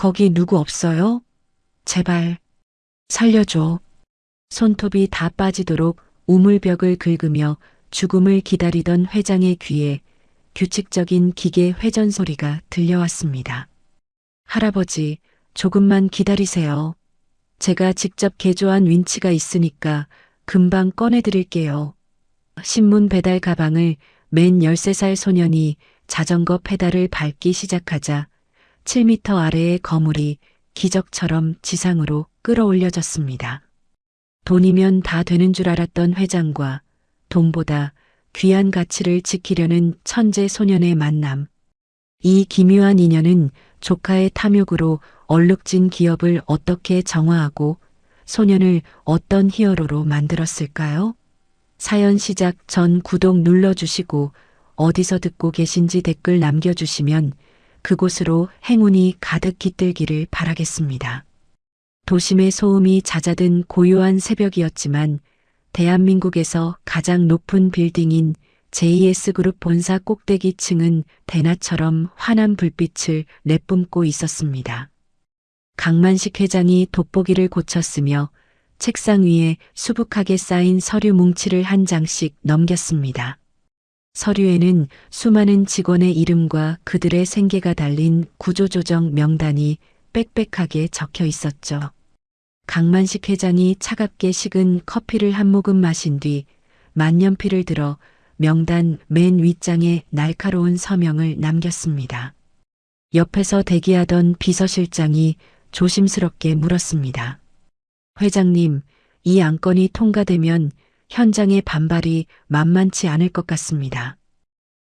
거기 누구 없어요? 제발, 살려줘. 손톱이 다 빠지도록 우물벽을 긁으며 죽음을 기다리던 회장의 귀에 규칙적인 기계 회전 소리가 들려왔습니다. 할아버지, 조금만 기다리세요. 제가 직접 개조한 윈치가 있으니까 금방 꺼내드릴게요. 신문 배달 가방을 맨 13살 소년이 자전거 페달을 밟기 시작하자 7m 아래의 거물이 기적처럼 지상으로 끌어올려졌습니다. 돈이면 다 되는 줄 알았던 회장과 돈보다 귀한 가치를 지키려는 천재 소년의 만남. 이 기묘한 인연은 조카의 탐욕으로 얼룩진 기업을 어떻게 정화하고 소년을 어떤 히어로로 만들었을까요? 사연 시작 전 구독 눌러주시고 어디서 듣고 계신지 댓글 남겨주시면 그곳으로 행운이 가득 깃들기를 바라겠습니다. 도심의 소음이 잦아든 고요한 새벽이었지만 대한민국에서 가장 높은 빌딩인 JS그룹 본사 꼭대기층은 대낮처럼 환한 불빛을 내뿜고 있었습니다. 강만식 회장이 돋보기를 고쳤으며 책상 위에 수북하게 쌓인 서류 뭉치를 한 장씩 넘겼습니다. 서류에는 수많은 직원의 이름과 그들의 생계가 달린 구조조정 명단이 빽빽하게 적혀 있었죠. 강만식 회장이 차갑게 식은 커피를 한 모금 마신 뒤 만년필을 들어 명단 맨 윗장에 날카로운 서명을 남겼습니다. 옆에서 대기하던 비서실장이 조심스럽게 물었습니다. 회장님, 이 안건이 통과되면 현장의 반발이 만만치 않을 것 같습니다.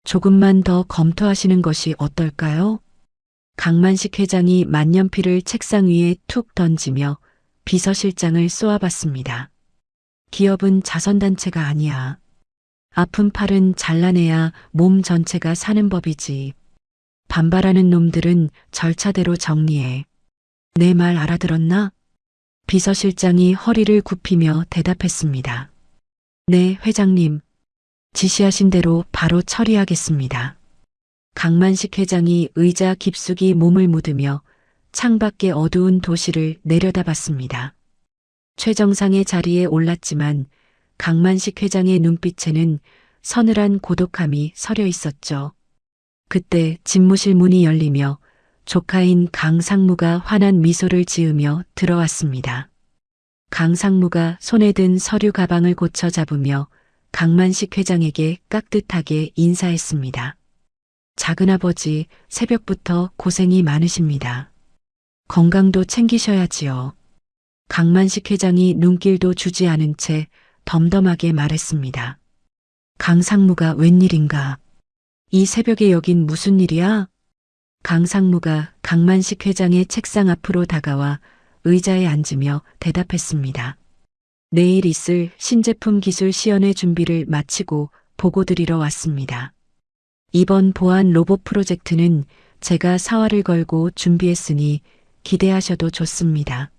조금만 더 검토하시는 것이 어떨까요? 강만식 회장이 만년필을 책상 위에 툭 던지며 비서실장을 쏘아봤습니다. 기업은 자선단체가 아니야. 아픈 팔은 잘라내야 몸 전체가 사는 법이지. 반발하는 놈들은 절차대로 정리해. 내 말 알아들었나? 비서실장이 허리를 굽히며 대답했습니다. 네, 회장님. 지시하신 대로 바로 처리하겠습니다. 강만식 회장이 의자 깊숙이 몸을 묻으며 창밖의 어두운 도시를 내려다봤습니다. 최정상의 자리에 올랐지만 강만식 회장의 눈빛에는 서늘한 고독함이 서려 있었죠. 그때 집무실 문이 열리며 조카인 강상무가 환한 미소를 지으며 들어왔습니다. 강상무가 손에 든 서류 가방을 고쳐 잡으며 강만식 회장에게 깍듯하게 인사했습니다. 작은아버지, 새벽부터 고생이 많으십니다. 건강도 챙기셔야지요. 강만식 회장이 눈길도 주지 않은 채 덤덤하게 말했습니다. 강상무가 웬일인가? 이 새벽에 여긴 무슨 일이야? 강상무가 강만식 회장의 책상 앞으로 다가와 의자에 앉으며 대답했습니다. 내일 있을 신제품 기술 시연회 준비를 마치고 보고 드리러 왔습니다. 이번 보안 로봇 프로젝트는 제가 사활을 걸고 준비했으니 기대하셔도 좋습니다.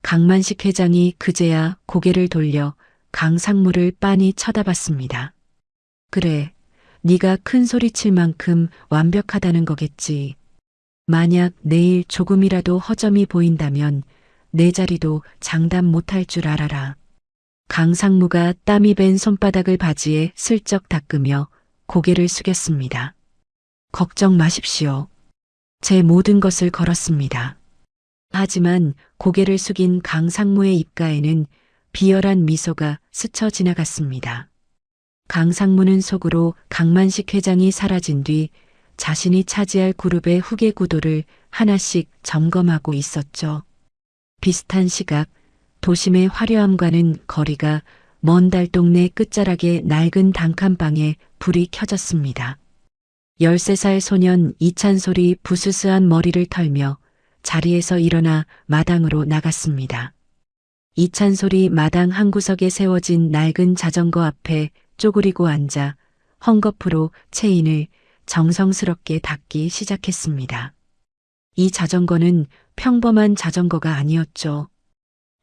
강만식 회장이 그제야 고개를 돌려 강상무를 빤히 쳐다봤습니다. 그래, 네가 큰 소리 칠 만큼 완벽하다는 거겠지. 만약 내일 조금이라도 허점이 보인다면 내 자리도 장담 못할 줄 알아라. 강상무가 땀이 밴 손바닥을 바지에 슬쩍 닦으며 고개를 숙였습니다. 걱정 마십시오. 제 모든 것을 걸었습니다. 하지만 고개를 숙인 강상무의 입가에는 비열한 미소가 스쳐 지나갔습니다. 강상무는 속으로 강만식 회장이 사라진 뒤 자신이 차지할 그룹의 후계 구도를 하나씩 점검하고 있었죠. 비슷한 시각, 도심의 화려함과는 거리가 먼 달동네 끝자락의 낡은 단칸방에 불이 켜졌습니다. 13살 소년 이찬솔이 부스스한 머리를 털며 자리에서 일어나 마당으로 나갔습니다. 이찬솔이 마당 한 구석에 세워진 낡은 자전거 앞에 쪼그리고 앉아 헝겊으로 체인을 정성스럽게 닦기 시작했습니다. 이 자전거는 평범한 자전거가 아니었죠.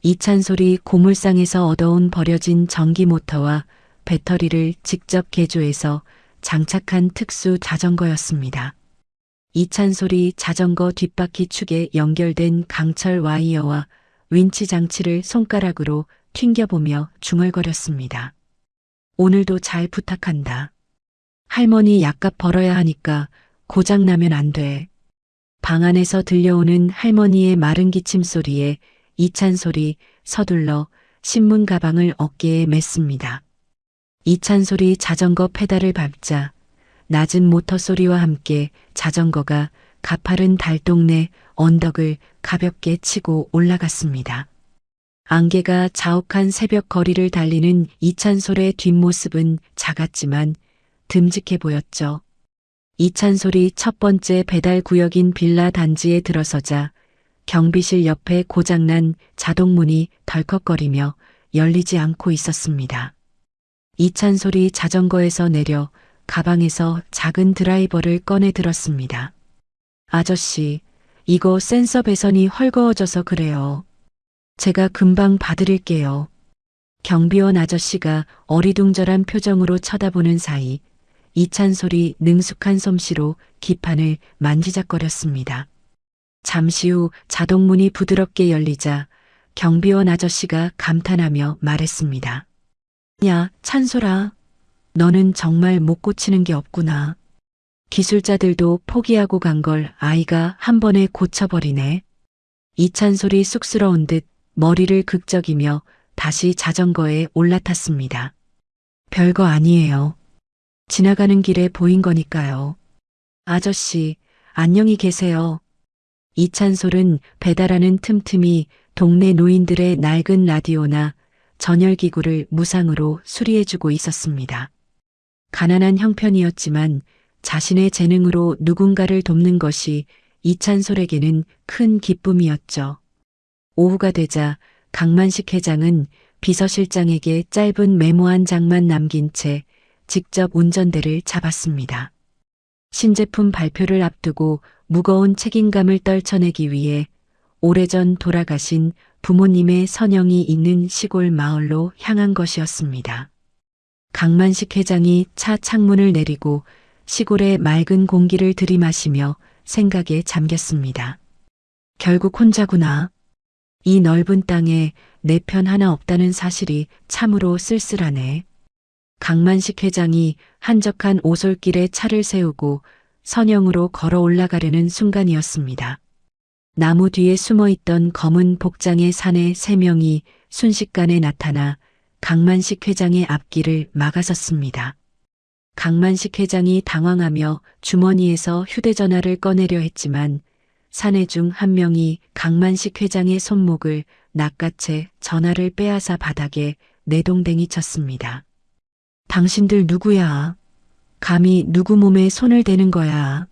이찬솔이 고물상에서 얻어온 버려진 전기 모터와 배터리를 직접 개조해서 장착한 특수 자전거였습니다. 이찬 소리 자전거 뒷바퀴 축에 연결된 강철 와이어와 윈치 장치를 손가락으로 튕겨보며 중얼거렸습니다. 오늘도 잘 부탁한다. 할머니 약값 벌어야 하니까 고장나면 안 돼. 방 안에서 들려오는 할머니의 마른 기침 소리에 이찬 소리 서둘러 신문 가방을 어깨에 맸습니다. 이찬 소리 자전거 페달을 밟자 낮은 모터 소리와 함께 자전거가 가파른 달동네 언덕을 가볍게 치고 올라갔습니다. 안개가 자욱한 새벽 거리를 달리는 이찬솔의 뒷모습은 작았지만 듬직해 보였죠. 이찬솔이 첫 번째 배달 구역인 빌라 단지에 들어서자 경비실 옆에 고장난 자동문이 덜컥거리며 열리지 않고 있었습니다. 이찬솔이 자전거에서 내려 가방에서 작은 드라이버를 꺼내 들었습니다. 아저씨, 이거 센서 배선이 헐거워져서 그래요. 제가 금방 봐드릴게요. 경비원 아저씨가 어리둥절한 표정으로 쳐다보는 사이 이찬솔이 능숙한 솜씨로 기판을 만지작거렸습니다. 잠시 후 자동문이 부드럽게 열리자 경비원 아저씨가 감탄하며 말했습니다. 야, 찬솔아. 너는 정말 못 고치는 게 없구나. 기술자들도 포기하고 간 걸 아이가 한 번에 고쳐버리네. 이찬솔이 쑥스러운 듯 머리를 극적이며 다시 자전거에 올라탔습니다. 별거 아니에요. 지나가는 길에 보인 거니까요. 아저씨, 안녕히 계세요. 이찬솔은 배달하는 틈틈이 동네 노인들의 낡은 라디오나 전열기구를 무상으로 수리해주고 있었습니다. 가난한 형편이었지만 자신의 재능으로 누군가를 돕는 것이 이찬솔에게는 큰 기쁨이었죠. 오후가 되자 강만식 회장은 비서실장에게 짧은 메모 한 장만 남긴 채 직접 운전대를 잡았습니다. 신제품 발표를 앞두고 무거운 책임감을 떨쳐내기 위해 오래전 돌아가신 부모님의 선영이 있는 시골 마을로 향한 것이었습니다. 강만식 회장이 차 창문을 내리고 시골의 맑은 공기를 들이마시며 생각에 잠겼습니다. 결국 혼자구나. 이 넓은 땅에 내 편 하나 없다는 사실이 참으로 쓸쓸하네. 강만식 회장이 한적한 오솔길에 차를 세우고 선영으로 걸어 올라가려는 순간이었습니다. 나무 뒤에 숨어있던 검은 복장의 사내 3명이 순식간에 나타나 강만식 회장의 앞길을 막아섰습니다. 강만식 회장이 당황하며 주머니에서 휴대전화를 꺼내려 했지만 사내 중 한 명이 강만식 회장의 손목을 낚아채 전화를 빼앗아 바닥에 내동댕이 쳤습니다. 당신들 누구야? 감히 누구 몸에 손을 대는 거야?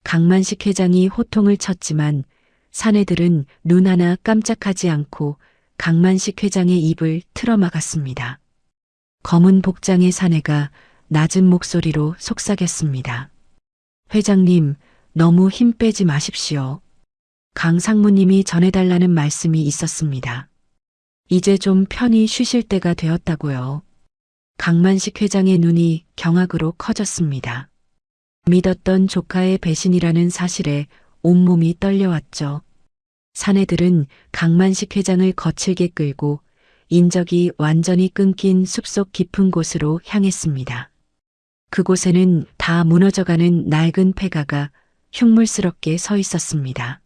강만식 회장이 호통을 쳤지만 사내들은 눈 하나 깜짝하지 않고 강만식 회장의 입을 틀어막았습니다. 검은 복장의 사내가 낮은 목소리로 속삭였습니다. 회장님, 너무 힘 빼지 마십시오. 강 상무님이 전해달라는 말씀이 있었습니다. 이제 좀 편히 쉬실 때가 되었다고요. 강만식 회장의 눈이 경악으로 커졌습니다. 믿었던 조카의 배신이라는 사실에 온몸이 떨려왔죠. 사내들은 강만식 회장을 거칠게 끌고 인적이 완전히 끊긴 숲속 깊은 곳으로 향했습니다. 그곳에는 다 무너져가는 낡은 폐가가 흉물스럽게 서 있었습니다.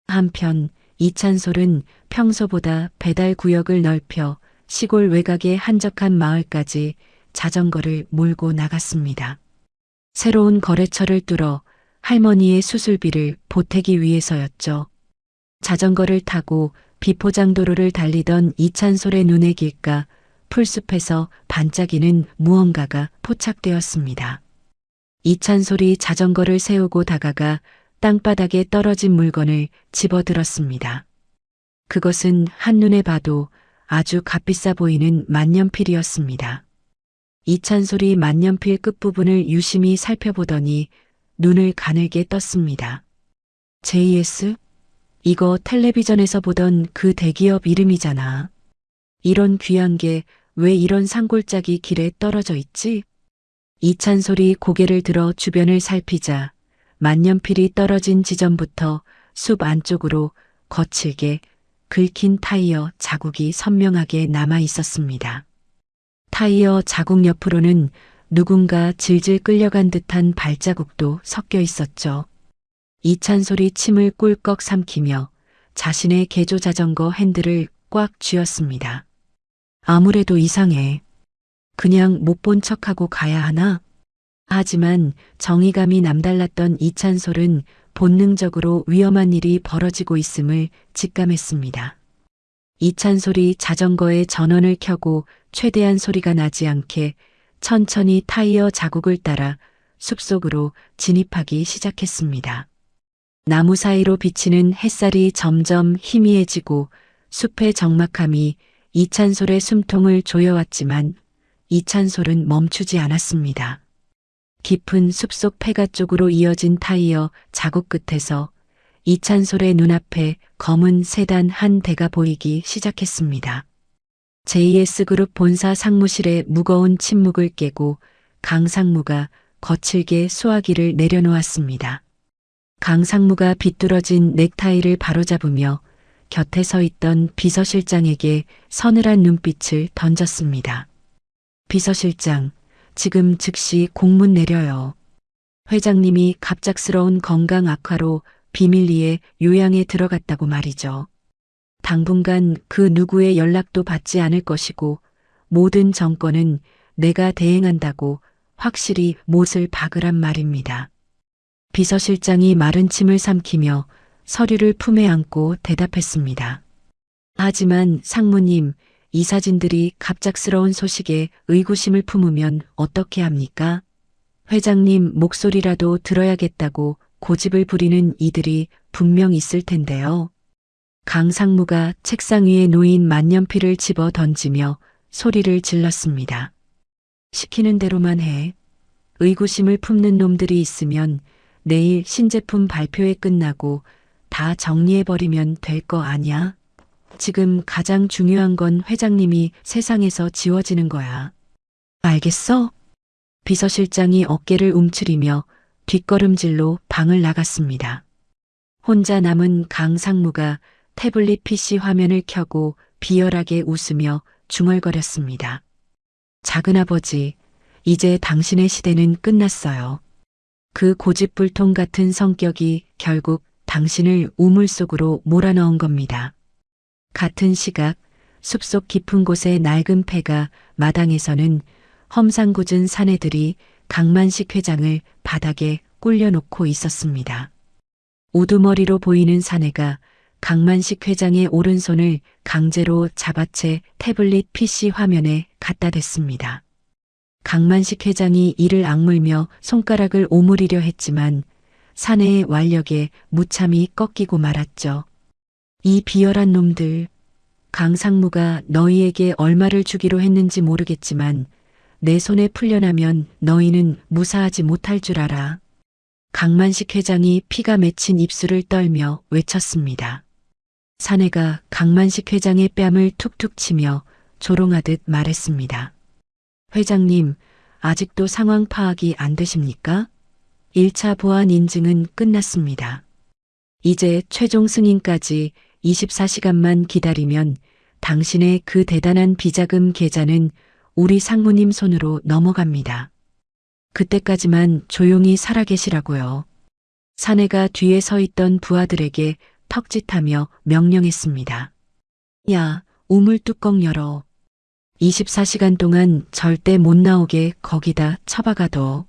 한편 이찬솔은 평소보다 배달 구역을 넓혀 시골 외곽의 한적한 마을까지 자전거를 몰고 나갔습니다. 새로운 거래처를 뚫어 할머니의 수술비를 보태기 위해서였죠. 자전거를 타고 비포장도로를 달리던 이찬솔의 눈에 길가 풀숲에서 반짝이는 무언가가 포착되었습니다. 이찬솔이 자전거를 세우고 다가가 땅바닥에 떨어진 물건을 집어들었습니다. 그것은 한눈에 봐도 아주 값비싸 보이는 만년필이었습니다. 이찬솔이 만년필 끝부분을 유심히 살펴보더니 눈을 가늘게 떴습니다. JS? 이거 텔레비전에서 보던 그 대기업 이름이잖아. 이런 귀한 게 왜 이런 산골짜기 길에 떨어져 있지? 이찬솔이 고개를 들어 주변을 살피자 만년필이 떨어진 지점부터 숲 안쪽으로 거칠게 긁힌 타이어 자국이 선명하게 남아 있었습니다. 타이어 자국 옆으로는 누군가 질질 끌려간 듯한 발자국도 섞여 있었죠. 이찬솔이 침을 꿀꺽 삼키며 자신의 개조 자전거 핸들을 꽉 쥐었습니다. 아무래도 이상해. 그냥 못 본 척하고 가야 하나? 하지만 정의감이 남달랐던 이찬솔은 본능적으로 위험한 일이 벌어지고 있음을 직감했습니다. 이찬솔이 자전거의 전원을 켜고 최대한 소리가 나지 않게 천천히 타이어 자국을 따라 숲속으로 진입하기 시작했습니다. 나무 사이로 비치는 햇살이 점점 희미해지고 숲의 적막함이 이찬솔의 숨통을 조여왔지만 이찬솔은 멈추지 않았습니다. 깊은 숲속 폐가 쪽으로 이어진 타이어 자국 끝에서 이찬솔의 눈앞에 검은 세단 한 대가 보이기 시작했습니다. JS그룹 본사 상무실의 무거운 침묵을 깨고 강상무가 거칠게 수화기를 내려놓았습니다. 강상무가 비뚤어진 넥타이를 바로잡으며 곁에 서 있던 비서실장에게 서늘한 눈빛을 던졌습니다. 비서실장, 지금 즉시 공문 내려요. 회장님이 갑작스러운 건강 악화로 비밀리에 요양에 들어갔다고 말이죠. 당분간 그 누구의 연락도 받지 않을 것이고 모든 정권은 내가 대행한다고 확실히 못을 박으란 말입니다. 비서실장이 마른 침을 삼키며 서류를 품에 안고 대답했습니다. 하지만 상무님, 이 사진들이 갑작스러운 소식에 의구심을 품으면 어떻게 합니까? 회장님 목소리라도 들어야겠다고 고집을 부리는 이들이 분명 있을 텐데요. 강상무가 책상 위에 놓인 만년필을 집어 던지며 소리를 질렀습니다. 시키는 대로만 해. 의구심을 품는 놈들이 있으면 내일 신제품 발표회 끝나고 다 정리해버리면 될 거 아냐? 지금 가장 중요한 건 회장님이 세상에서 지워지는 거야. 알겠어? 비서실장이 어깨를 움츠리며 뒷걸음질로 방을 나갔습니다. 혼자 남은 강상무가 태블릿 PC 화면을 켜고 비열하게 웃으며 중얼거렸습니다. 작은아버지, 이제 당신의 시대는 끝났어요. 그 고집불통 같은 성격이 결국 당신을 우물 속으로 몰아넣은 겁니다. 같은 시각 숲속 깊은 곳의 낡은 폐가 마당에서는 험상궂은 사내들이 강만식 회장을 바닥에 꿀려놓고 있었습니다. 우두머리로 보이는 사내가 강만식 회장의 오른손을 강제로 잡아채 태블릿 PC 화면에 갖다 댔습니다. 강만식 회장이 이를 악물며 손가락을 오므리려 했지만 사내의 완력에 무참히 꺾이고 말았죠. 이 비열한 놈들, 강상무가 너희에게 얼마를 주기로 했는지 모르겠지만 내 손에 풀려나면 너희는 무사하지 못할 줄 알아. 강만식 회장이 피가 맺힌 입술을 떨며 외쳤습니다. 사내가 강만식 회장의 뺨을 툭툭 치며 조롱하듯 말했습니다. 회장님, 아직도 상황 파악이 안 되십니까? 1차 보안 인증은 끝났습니다. 이제 최종 승인까지 24시간만 기다리면 당신의 그 대단한 비자금 계좌는 우리 상무님 손으로 넘어갑니다. 그때까지만 조용히 살아계시라고요. 사내가 뒤에 서 있던 부하들에게 턱짓하며 명령했습니다. 야, 우물 뚜껑 열어. 24시간 동안 절대 못 나오게 거기다 처박아둬.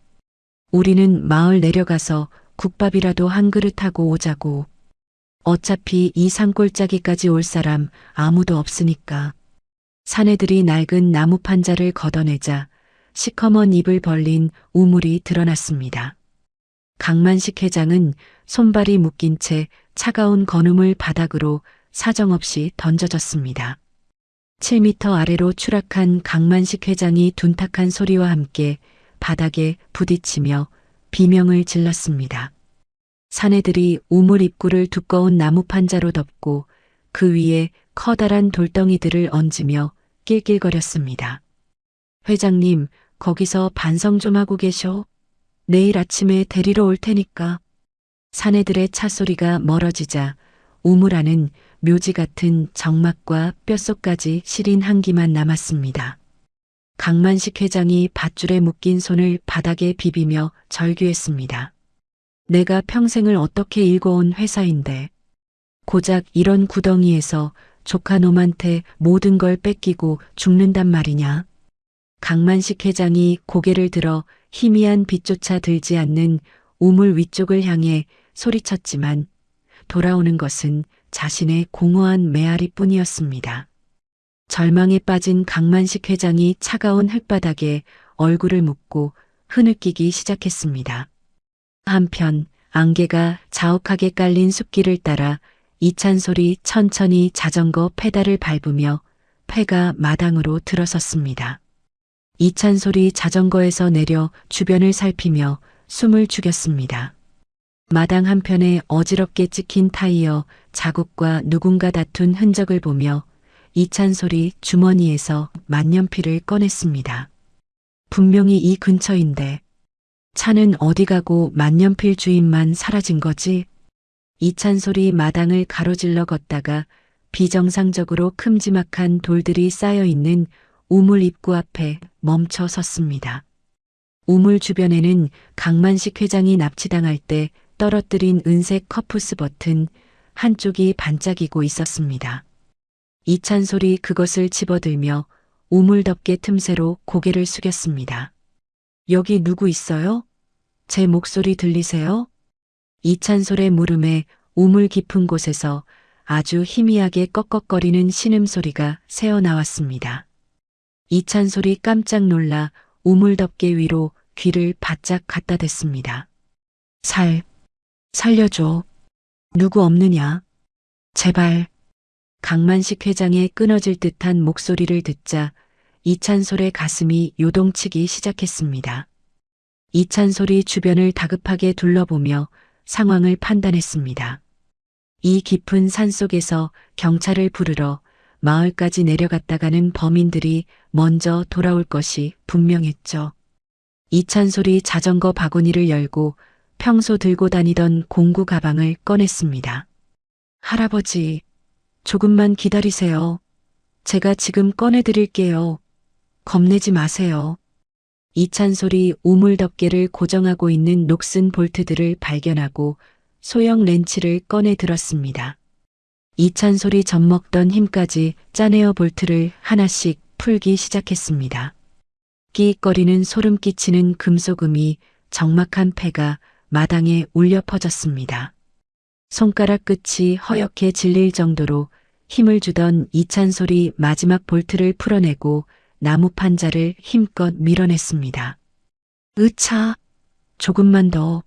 우리는 마을 내려가서 국밥이라도 한 그릇 하고 오자고. 어차피 이 산골짜기까지 올 사람 아무도 없으니까. 사내들이 낡은 나무 판자를 걷어내자 시커먼 입을 벌린 우물이 드러났습니다. 강만식 회장은 손발이 묶인 채 차가운 건음을 바닥으로 사정없이 던져졌습니다. 7m 아래로 추락한 강만식 회장이 둔탁한 소리와 함께 바닥에 부딪히며 비명을 질렀습니다. 사내들이 우물 입구를 두꺼운 나무 판자로 덮고 그 위에 커다란 돌덩이들을 얹으며 낄낄거렸습니다. 회장님, 거기서 반성 좀 하고 계셔. 내일 아침에 데리러 올 테니까. 사내들의 차소리가 멀어지자 우물 안은 묘지 같은 정막과 뼛속까지 시린 한기만 남았습니다. 강만식 회장이 밧줄에 묶인 손을 바닥에 비비며 절규했습니다. 내가 평생을 어떻게 일궈온 회사인데 고작 이런 구덩이에서 조카놈한테 모든 걸 뺏기고 죽는단 말이냐. 강만식 회장이 고개를 들어 희미한 빛조차 들지 않는 우물 위쪽을 향해 소리쳤지만 돌아오는 것은 자신의 공허한 메아리뿐이었습니다. 절망에 빠진 강만식 회장이 차가운 흙바닥에 얼굴을 묻고 흐느끼기 시작했습니다. 한편 안개가 자욱하게 깔린 숲길을 따라 이찬솔이 천천히 자전거 페달을 밟으며 폐가 마당으로 들어섰습니다. 이찬솔이 자전거에서 내려 주변을 살피며 숨을 죽였습니다. 마당 한편에 어지럽게 찍힌 타이어 자국과 누군가 다툰 흔적을 보며 이찬솔이 주머니에서 만년필을 꺼냈습니다. 분명히 이 근처인데 차는 어디 가고 만년필 주인만 사라진 거지? 이찬솔이 마당을 가로질러 걷다가 비정상적으로 큼지막한 돌들이 쌓여 있는 우물 입구 앞에 멈춰 섰습니다. 우물 주변에는 강만식 회장이 납치당할 때 떨어뜨린 은색 커프스 버튼 한쪽이 반짝이고 있었습니다. 이찬솔이 그것을 집어들며 우물 덮개 틈새로 고개를 숙였습니다. 여기 누구 있어요? 제 목소리 들리세요? 이찬솔의 물음에 우물 깊은 곳에서 아주 희미하게 꺽꺽거리는 신음소리가 새어나왔습니다. 이찬솔이 깜짝 놀라 우물 덮개 위로 귀를 바짝 갖다 댔습니다. 살려줘. 누구 없느냐? 제발. 강만식 회장의 끊어질 듯한 목소리를 듣자 이찬솔의 가슴이 요동치기 시작했습니다. 이찬솔이 주변을 다급하게 둘러보며 상황을 판단했습니다. 이 깊은 산속에서 경찰을 부르러 마을까지 내려갔다가는 범인들이 먼저 돌아올 것이 분명했죠. 이찬솔이 자전거 바구니를 열고 평소 들고 다니던 공구 가방을 꺼냈습니다. 할아버지, 조금만 기다리세요. 제가 지금 꺼내드릴게요. 겁내지 마세요. 이찬솔이 우물 덮개를 고정하고 있는 녹슨 볼트들을 발견하고 소형 렌치를 꺼내 들었습니다. 이찬솔이 젖먹던 힘까지 짜내어 볼트를 하나씩 풀기 시작했습니다. 끼익거리는 소름 끼치는 금속음이 적막한 폐가 마당에 울려 퍼졌습니다. 손가락 끝이 허옇게 질릴 정도로 힘을 주던 이찬솔이 마지막 볼트를 풀어내고 나무 판자를 힘껏 밀어냈습니다. 으차! 조금만 더.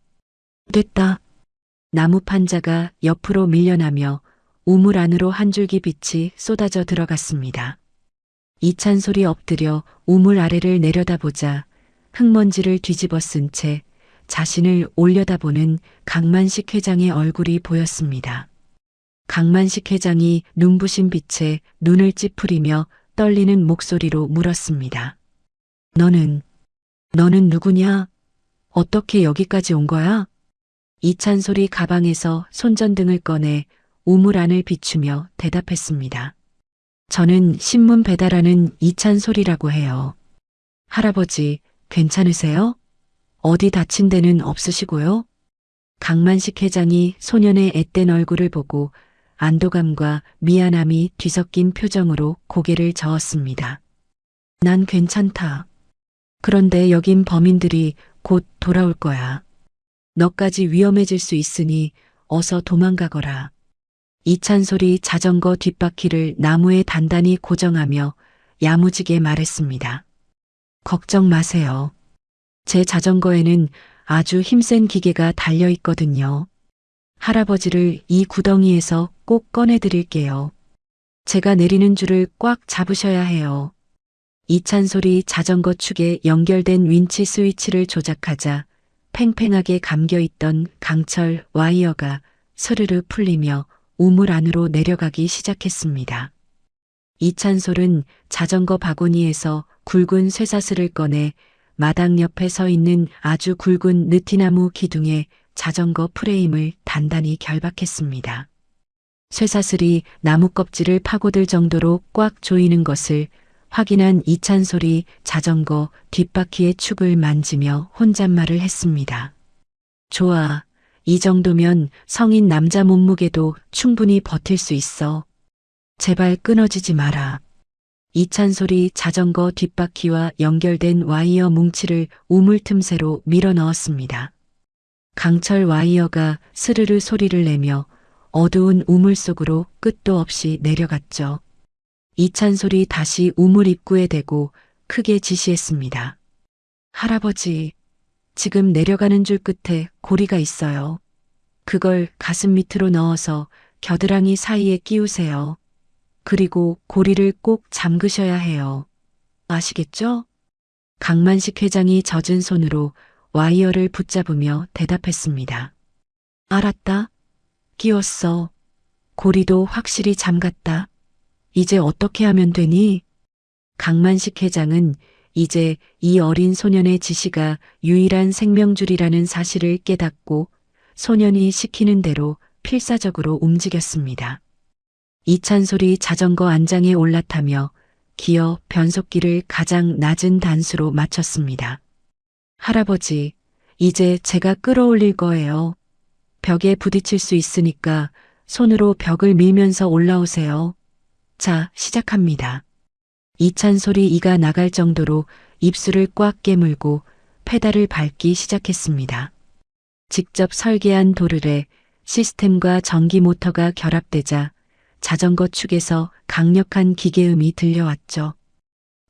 됐다. 나무 판자가 옆으로 밀려나며 우물 안으로 한 줄기 빛이 쏟아져 들어갔습니다. 이찬솔이 엎드려 우물 아래를 내려다보자 흙먼지를 뒤집어 쓴 채 자신을 올려다보는 강만식 회장의 얼굴이 보였습니다. 강만식 회장이 눈부신 빛에 눈을 찌푸리며 떨리는 목소리로 물었습니다. 너는 누구냐? 어떻게 여기까지 온 거야? 이찬솔이 가방에서 손전등을 꺼내 우물 안을 비추며 대답했습니다. 저는 신문 배달하는 이찬솔이라고 해요. 할아버지, 괜찮으세요? 어디 다친 데는 없으시고요? 강만식 회장이 소년의 앳된 얼굴을 보고 안도감과 미안함이 뒤섞인 표정으로 고개를 저었습니다. 난 괜찮다. 그런데 여긴 범인들이 곧 돌아올 거야. 너까지 위험해질 수 있으니 어서 도망가거라. 이찬솔이 자전거 뒷바퀴를 나무에 단단히 고정하며 야무지게 말했습니다. 걱정 마세요. 제 자전거에는 아주 힘센 기계가 달려 있거든요. 할아버지를 이 구덩이에서 꼭 꺼내드릴게요. 제가 내리는 줄을 꽉 잡으셔야 해요. 이찬솔이 자전거 축에 연결된 윈치 스위치를 조작하자 팽팽하게 감겨있던 강철 와이어가 스르르 풀리며 우물 안으로 내려가기 시작했습니다. 이찬솔은 자전거 바구니에서 굵은 쇠사슬을 꺼내 마당 옆에 서 있는 아주 굵은 느티나무 기둥에 자전거 프레임을 단단히 결박했습니다. 쇠사슬이 나무 껍질을 파고들 정도로 꽉 조이는 것을 확인한 이찬솔이 자전거 뒷바퀴의 축을 만지며 혼잣말을 했습니다. 좋아. 이 정도면 성인 남자 몸무게도 충분히 버틸 수 있어. 제발 끊어지지 마라. 이찬솔이 자전거 뒷바퀴와 연결된 와이어 뭉치를 우물 틈새로 밀어 넣었습니다. 강철 와이어가 스르르 소리를 내며 어두운 우물 속으로 끝도 없이 내려갔죠. 이찬솔이 다시 우물 입구에 대고 크게 지시했습니다. 할아버지, 지금 내려가는 줄 끝에 고리가 있어요. 그걸 가슴 밑으로 넣어서 겨드랑이 사이에 끼우세요. 그리고 고리를 꼭 잠그셔야 해요. 아시겠죠? 강만식 회장이 젖은 손으로 와이어를 붙잡으며 대답했습니다. 알았다. 끼웠어. 고리도 확실히 잠갔다. 이제 어떻게 하면 되니? 강만식 회장은 이제 이 어린 소년의 지시가 유일한 생명줄이라는 사실을 깨닫고 소년이 시키는 대로 필사적으로 움직였습니다. 이찬솔이 자전거 안장에 올라타며 기어 변속기를 가장 낮은 단수로 맞췄습니다. 할아버지, 이제 제가 끌어올릴 거예요. 벽에 부딪힐 수 있으니까 손으로 벽을 밀면서 올라오세요. 자, 시작합니다. 이찬솔이 이가 나갈 정도로 입술을 꽉 깨물고 페달을 밟기 시작했습니다. 직접 설계한 도르래 시스템과 전기 모터가 결합되자 자전거 축에서 강력한 기계음이 들려왔죠.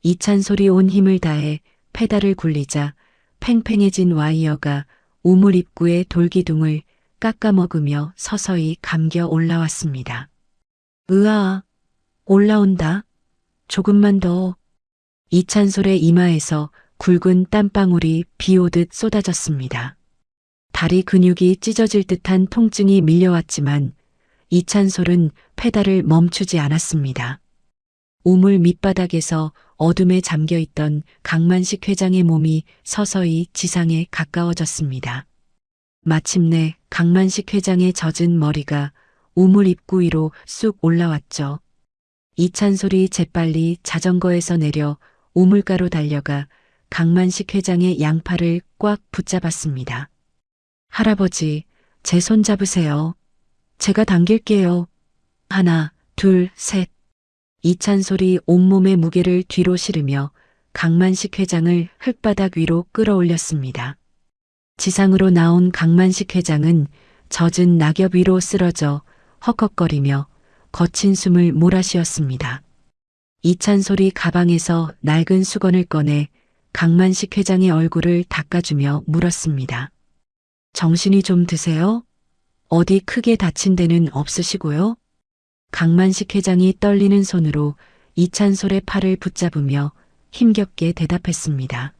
이찬솔이 온 힘을 다해 페달을 굴리자 팽팽해진 와이어가 우물 입구의 돌기둥을 깎아먹으며 서서히 감겨 올라왔습니다. 으아, 올라온다. 조금만 더. 이찬솔의 이마에서 굵은 땀방울이 비 오듯 쏟아졌습니다. 다리 근육이 찢어질 듯한 통증이 밀려왔지만 이찬솔은 페달을 멈추지 않았습니다. 우물 밑바닥에서 어둠에 잠겨있던 강만식 회장의 몸이 서서히 지상에 가까워졌습니다. 마침내 강만식 회장의 젖은 머리가 우물 입구 위로 쑥 올라왔죠. 이찬솔이 재빨리 자전거에서 내려 우물가로 달려가 강만식 회장의 양팔을 꽉 붙잡았습니다. 할아버지, 제 손 잡으세요. 제가 당길게요. 하나, 둘, 셋. 이찬솔이 온몸의 무게를 뒤로 실으며 강만식 회장을 흙바닥 위로 끌어올렸습니다. 지상으로 나온 강만식 회장은 젖은 낙엽 위로 쓰러져 헉헉거리며 거친 숨을 몰아쉬었습니다. 이찬솔이 가방에서 낡은 수건을 꺼내 강만식 회장의 얼굴을 닦아주며 물었습니다. 정신이 좀 드세요? 어디 크게 다친 데는 없으시고요? 강만식 회장이 떨리는 손으로 이찬솔의 팔을 붙잡으며 힘겹게 대답했습니다.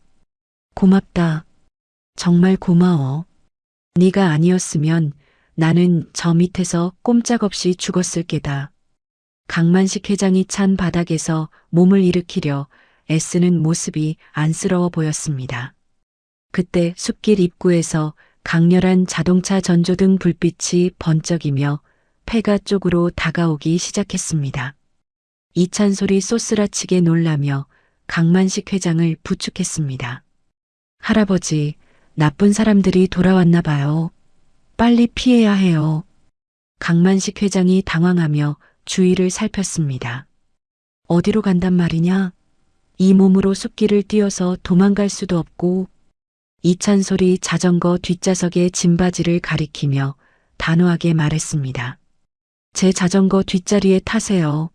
고맙다. 정말 고마워. 네가 아니었으면 나는 저 밑에서 꼼짝없이 죽었을 게다. 강만식 회장이 찬 바닥에서 몸을 일으키려 애쓰는 모습이 안쓰러워 보였습니다. 그때 숲길 입구에서 강렬한 자동차 전조등 불빛이 번쩍이며 폐가 쪽으로 다가오기 시작했습니다. 이찬솔이 쏘스라치게 놀라며 강만식 회장을 부축했습니다. 할아버지, 나쁜 사람들이 돌아왔나 봐요. 빨리 피해야 해요. 강만식 회장이 당황하며 주위를 살폈습니다. 어디로 간단 말이냐? 이 몸으로 숲길을 뛰어서 도망갈 수도 없고. 이찬솔이 자전거 뒷좌석의 짐바지를 가리키며 단호하게 말했습니다. 제 자전거 뒷자리에 타세요.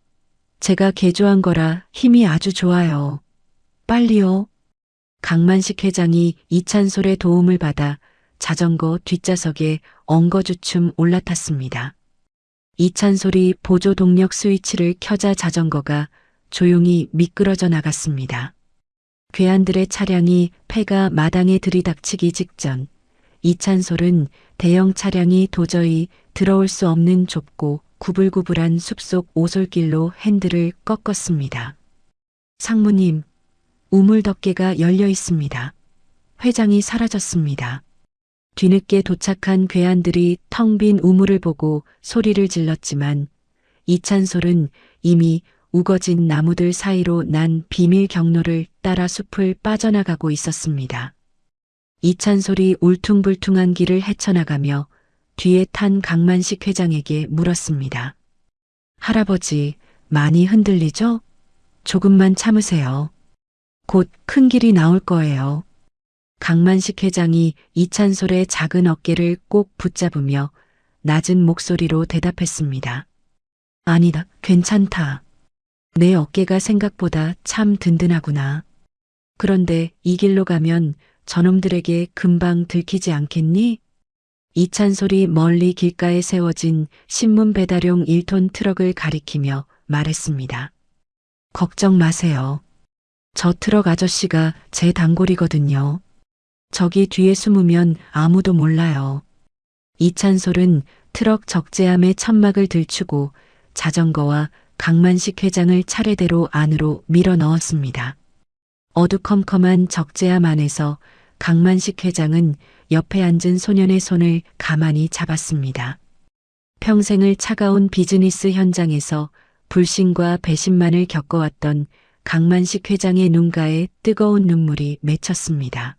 제가 개조한 거라 힘이 아주 좋아요. 빨리요. 강만식 회장이 이찬솔의 도움을 받아 자전거 뒷좌석에 엉거주춤 올라탔습니다. 이찬솔이 보조 동력 스위치를 켜자 자전거가 조용히 미끄러져 나갔습니다. 괴한들의 차량이 폐가 마당에 들이닥치기 직전 이찬솔은 대형 차량이 도저히 들어올 수 없는 좁고 구불구불한 숲속 오솔길로 핸들을 꺾었습니다. 상무님, 우물 덮개가 열려 있습니다. 회장이 사라졌습니다. 뒤늦게 도착한 괴한들이 텅 빈 우물을 보고 소리를 질렀지만 이찬솔은 이미 우거진 나무들 사이로 난 비밀 경로를 따라 숲을 빠져나가고 있었습니다. 이찬솔이 울퉁불퉁한 길을 헤쳐나가며 뒤에 탄 강만식 회장에게 물었습니다. 할아버지, 많이 흔들리죠? 조금만 참으세요. 곧 큰 길이 나올 거예요. 강만식 회장이 이찬솔의 작은 어깨를 꼭 붙잡으며 낮은 목소리로 대답했습니다. 아니다, 괜찮다. 내 어깨가 생각보다 참 든든하구나. 그런데 이 길로 가면 저놈들에게 금방 들키지 않겠니? 이찬솔이 멀리 길가에 세워진 신문 배달용 1톤 트럭을 가리키며 말했습니다. 걱정 마세요. 저 트럭 아저씨가 제 단골이거든요. 저기 뒤에 숨으면 아무도 몰라요. 이찬솔은 트럭 적재함의 천막을 들추고 자전거와 강만식 회장을 차례대로 안으로 밀어 넣었습니다. 어두컴컴한 적재함 안에서 강만식 회장은 옆에 앉은 소년의 손을 가만히 잡았습니다. 평생을 차가운 비즈니스 현장에서 불신과 배신만을 겪어왔던 강만식 회장의 눈가에 뜨거운 눈물이 맺혔습니다.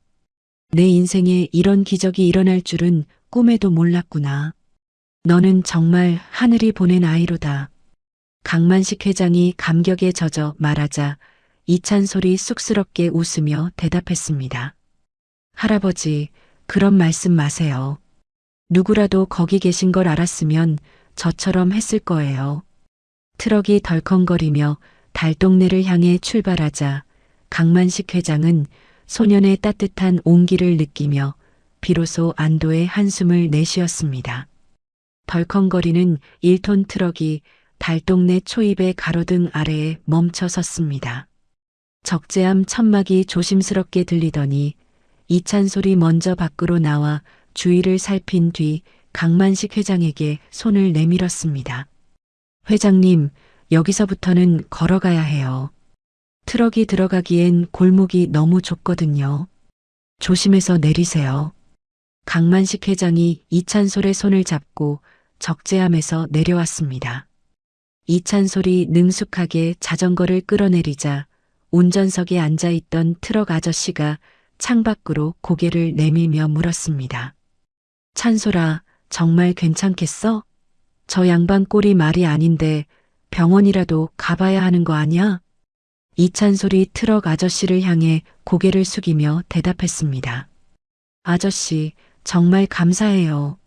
내 인생에 이런 기적이 일어날 줄은 꿈에도 몰랐구나. 너는 정말 하늘이 보낸 아이로다. 강만식 회장이 감격에 젖어 말하자 이찬솔이 쑥스럽게 웃으며 대답했습니다. 할아버지, 그런 말씀 마세요. 누구라도 거기 계신 걸 알았으면 저처럼 했을 거예요. 트럭이 덜컹거리며 달동네를 향해 출발하자 강만식 회장은 소년의 따뜻한 온기를 느끼며 비로소 안도의 한숨을 내쉬었습니다. 덜컹거리는 1톤 트럭이 달동네 초입의 가로등 아래에 멈춰 섰습니다. 적재함 천막이 조심스럽게 들리더니 이찬솔이 먼저 밖으로 나와 주위를 살핀 뒤 강만식 회장에게 손을 내밀었습니다. 회장님, 여기서부터는 걸어가야 해요. 트럭이 들어가기엔 골목이 너무 좁거든요. 조심해서 내리세요. 강만식 회장이 이찬솔의 손을 잡고 적재함에서 내려왔습니다. 이찬솔이 능숙하게 자전거를 끌어내리자 운전석에 앉아있던 트럭 아저씨가 창밖으로 고개를 내밀며 물었습니다. 찬솔아, 정말 괜찮겠어? 저 양반 꼴이 말이 아닌데 병원이라도 가봐야 하는 거 아니야? 이찬솔이 트럭 아저씨를 향해 고개를 숙이며 대답했습니다. 아저씨, 정말 감사해요.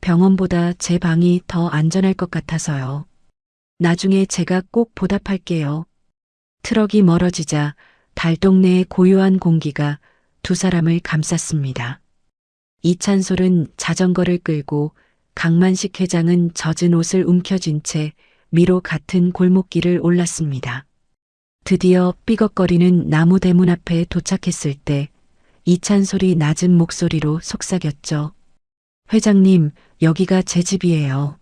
병원보다 제 방이 더 안전할 것 같아서요. 나중에 제가 꼭 보답할게요. 트럭이 멀어지자 달동네의 고요한 공기가 두 사람을 감쌌습니다. 이찬솔은 자전거를 끌고 강만식 회장은 젖은 옷을 움켜쥔 채 미로 같은 골목길을 올랐습니다. 드디어 삐걱거리는 나무 대문 앞에 도착했을 때 이찬솔이 낮은 목소리로 속삭였죠. 회장님, 여기가 제 집이에요.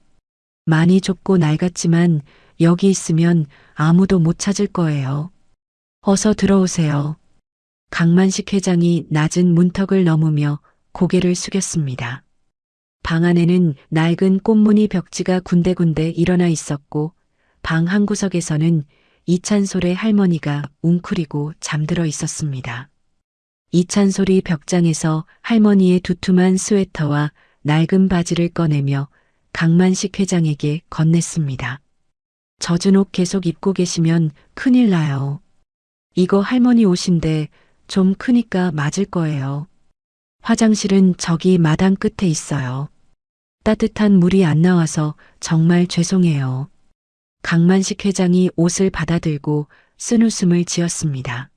많이 좁고 낡았지만 여기 있으면 아무도 못 찾을 거예요. 어서 들어오세요. 강만식 회장이 낮은 문턱을 넘으며 고개를 숙였습니다. 방 안에는 낡은 꽃무늬 벽지가 군데군데 일어나 있었고 방 한 구석에서는 이찬솔의 할머니가 웅크리고 잠들어 있었습니다. 이찬솔이 벽장에서 할머니의 두툼한 스웨터와 낡은 바지를 꺼내며 강만식 회장에게 건넸습니다. 젖은 옷 계속 입고 계시면 큰일 나요. 이거 할머니 옷인데 좀 크니까 맞을 거예요. 화장실은 저기 마당 끝에 있어요. 따뜻한 물이 안 나와서 정말 죄송해요. 강만식 회장이 옷을 받아들고 쓴웃음을 지었습니다.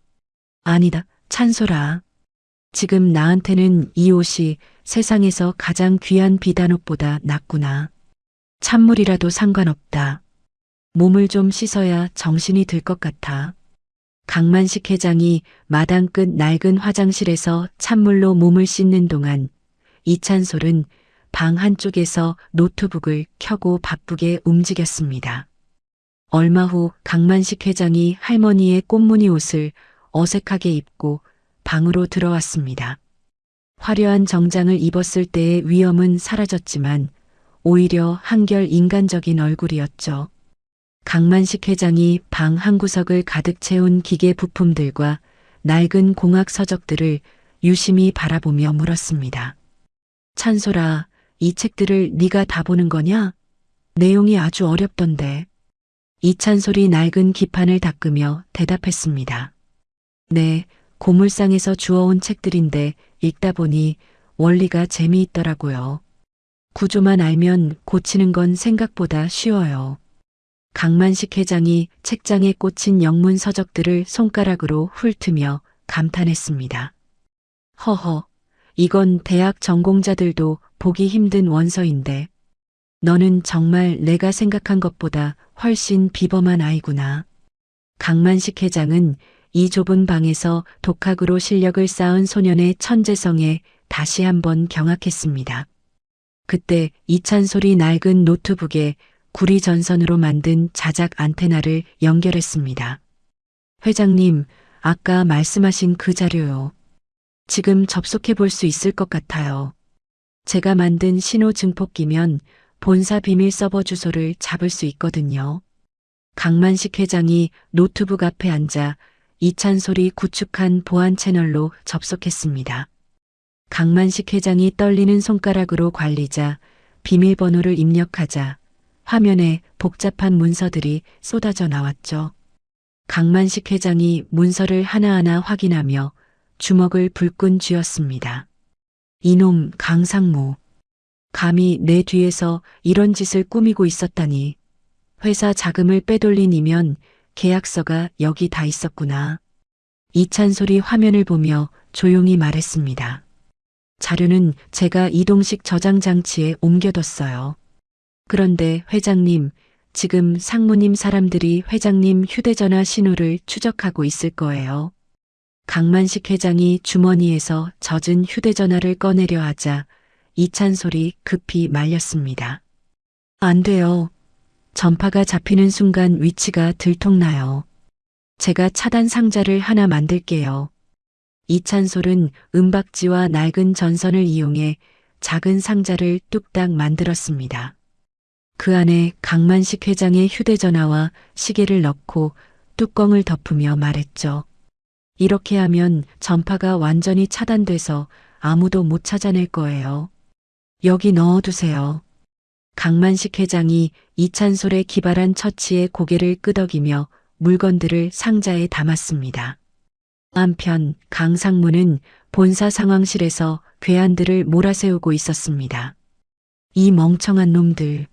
아니다, 찬솔아. 지금 나한테는 이 옷이 세상에서 가장 귀한 비단옷보다 낫구나. 찬물이라도 상관없다. 몸을 좀 씻어야 정신이 들 것 같아. 강만식 회장이 마당 끝 낡은 화장실에서 찬물로 몸을 씻는 동안 이찬솔은 방 한쪽에서 노트북을 켜고 바쁘게 움직였습니다. 얼마 후 강만식 회장이 할머니의 꽃무늬 옷을 어색하게 입고 방으로 들어왔습니다. 화려한 정장을 입었을 때의 위엄은 사라졌지만 오히려 한결 인간적인 얼굴이었죠. 강만식 회장이 방 한 구석을 가득 채운 기계 부품들과 낡은 공학 서적들을 유심히 바라보며 물었습니다. 찬솔아, 이 책들을 네가 다 보는 거냐? 내용이 아주 어렵던데. 이찬솔이 낡은 기판을 닦으며 대답했습니다. 네, 고물상에서 주워온 책들인데 읽다 보니 원리가 재미있더라고요. 구조만 알면 고치는 건 생각보다 쉬워요. 강만식 회장이 책장에 꽂힌 영문 서적들을 손가락으로 훑으며 감탄했습니다. 허허, 이건 대학 전공자들도 보기 힘든 원서인데 너는 정말 내가 생각한 것보다 훨씬 비범한 아이구나. 강만식 회장은 이 좁은 방에서 독학으로 실력을 쌓은 소년의 천재성에 다시 한번 경악했습니다. 그때 이찬솔이 낡은 노트북에 구리 전선으로 만든 자작 안테나를 연결했습니다. 회장님, 아까 말씀하신 그 자료요. 지금 접속해 볼 수 있을 것 같아요. 제가 만든 신호 증폭기면 본사 비밀 서버 주소를 잡을 수 있거든요. 강만식 회장이 노트북 앞에 앉아 이찬솔이 구축한 보안 채널로 접속했습니다. 강만식 회장이 떨리는 손가락으로 관리자 비밀번호를 입력하자 화면에 복잡한 문서들이 쏟아져 나왔죠. 강만식 회장이 문서를 하나하나 확인하며 주먹을 불끈 쥐었습니다. 이놈 강상무. 감히 내 뒤에서 이런 짓을 꾸미고 있었다니. 회사 자금을 빼돌린 이면 계약서가 여기 다 있었구나. 이찬솔이 화면을 보며 조용히 말했습니다. 자료는 제가 이동식 저장 장치에 옮겨뒀어요. 그런데 회장님, 지금 상무님 사람들이 회장님 휴대전화 신호를 추적하고 있을 거예요. 강만식 회장이 주머니에서 젖은 휴대전화를 꺼내려 하자 이찬솔이 급히 말렸습니다. 안 돼요. 전파가 잡히는 순간 위치가 들통나요. 제가 차단 상자를 하나 만들게요. 이찬솔은 은박지와 낡은 전선을 이용해 작은 상자를 뚝딱 만들었습니다. 그 안에 강만식 회장의 휴대전화와 시계를 넣고 뚜껑을 덮으며 말했죠. 이렇게 하면 전파가 완전히 차단돼서 아무도 못 찾아낼 거예요. 여기 넣어두세요. 강만식 회장이 이찬솔의 기발한 처치에 고개를 끄덕이며 물건들을 상자에 담았습니다. 한편 강상무는 본사 상황실에서 괴한들을 몰아세우고 있었습니다. 이 멍청한 놈들.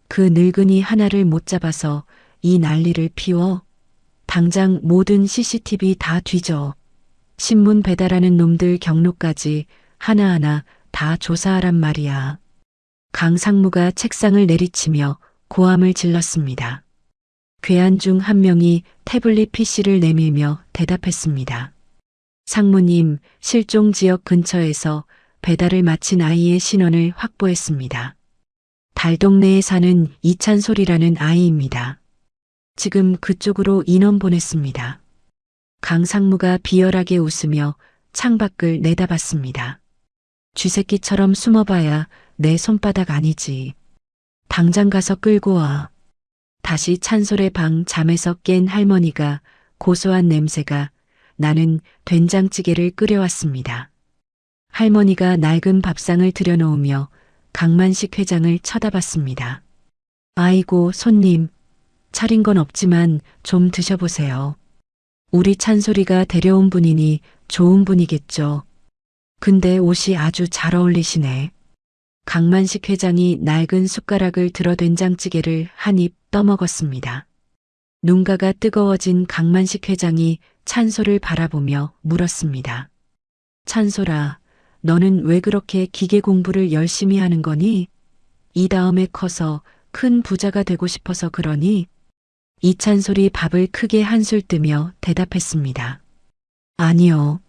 그 늙은이 하나를 못 잡아서 이 난리를 피워? 당장 모든 CCTV 다 뒤져. 신문 배달하는 놈들 경로까지 하나하나 다 조사하란 말이야. 강상무가 책상을 내리치며 고함을 질렀습니다. 괴한 중 한 명이 태블릿 PC를 내밀며 대답했습니다. 상무님, 실종 지역 근처에서 배달을 마친 아이의 신원을 확보했습니다. 달동네에 사는 이찬솔이라는 아이입니다. 지금 그쪽으로 인원 보냈습니다. 강상무가 비열하게 웃으며 창밖을 내다봤습니다. 쥐새끼처럼 숨어봐야 내 손바닥 아니지. 당장 가서 끌고 와. 다시 찬솔의 방 잠에서 깬 할머니가 고소한 냄새가 나는 된장찌개를 끓여왔습니다. 할머니가 낡은 밥상을 들여놓으며 강만식 회장을 쳐다봤습니다. 아이고 손님, 차린 건 없지만 좀 드셔보세요. 우리 찬솔이가 데려온 분이니 좋은 분이겠죠. 근데 옷이 아주 잘 어울리시네. 강만식 회장이 낡은 숟가락을 들어 된장찌개를 한 입 떠먹었습니다. 눈가가 뜨거워진 강만식 회장이 찬솔을 바라보며 물었습니다. 찬솔아, 너는 왜 그렇게 기계 공부를 열심히 하는 거니? 이 다음에 커서 큰 부자가 되고 싶어서 그러니? 이찬솔이 밥을 크게 한술 뜨며 대답했습니다. 아니요.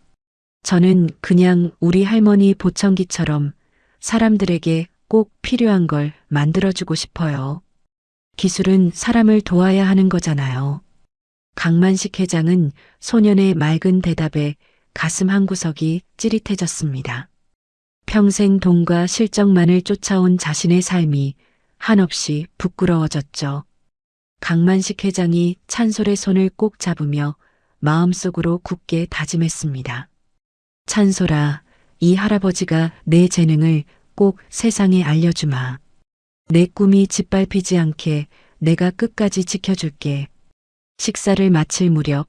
저는 그냥 우리 할머니 보청기처럼 사람들에게 꼭 필요한 걸 만들어주고 싶어요. 기술은 사람을 도와야 하는 거잖아요. 강만식 회장은 소년의 맑은 대답에 가슴 한구석이 찌릿해졌습니다. 평생 돈과 실적만을 쫓아온 자신의 삶이 한없이 부끄러워졌죠. 강만식 회장이 찬솔의 손을 꼭 잡으며 마음속으로 굳게 다짐했습니다. 찬솔아, 이 할아버지가 내 재능을 꼭 세상에 알려주마. 내 꿈이 짓밟히지 않게 내가 끝까지 지켜줄게. 식사를 마칠 무렵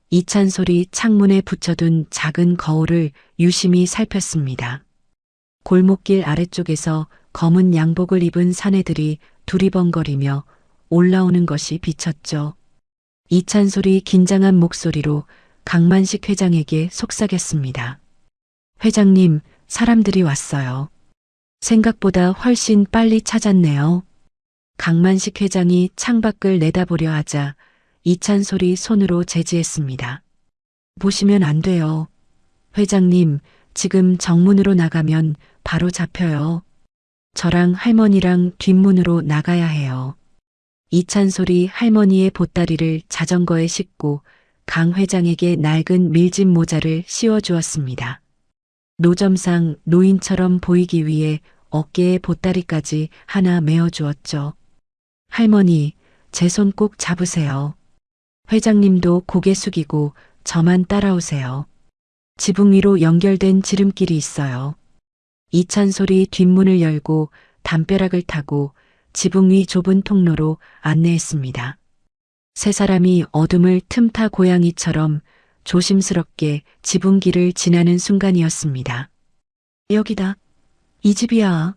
이찬솔이 창문에 붙여둔 작은 거울을 유심히 살폈습니다. 골목길 아래쪽에서 검은 양복을 입은 사내들이 두리번거리며 올라오는 것이 비쳤죠. 이찬솔이 긴장한 목소리로 강만식 회장에게 속삭였습니다. 회장님, 사람들이 왔어요. 생각보다 훨씬 빨리 찾았네요. 강만식 회장이 창밖을 내다보려 하자 이찬솔이 손으로 제지했습니다. 보시면 안 돼요. 회장님, 지금 정문으로 나가면 바로 잡혀요. 저랑 할머니랑 뒷문으로 나가야 해요. 이찬솔이 할머니의 보따리를 자전거에 싣고 강 회장에게 낡은 밀짚 모자를 씌워주었습니다. 노점상 노인처럼 보이기 위해 어깨에 보따리까지 하나 메어주었죠. 할머니, 제 손 꼭 잡으세요. 회장님도 고개 숙이고 저만 따라오세요. 지붕 위로 연결된 지름길이 있어요. 이찬솔이 뒷문을 열고 담벼락을 타고 지붕 위 좁은 통로로 안내했습니다. 세 사람이 어둠을 틈타 고양이처럼 조심스럽게 지붕길을 지나는 순간이었습니다. 여기다. 이 집이야.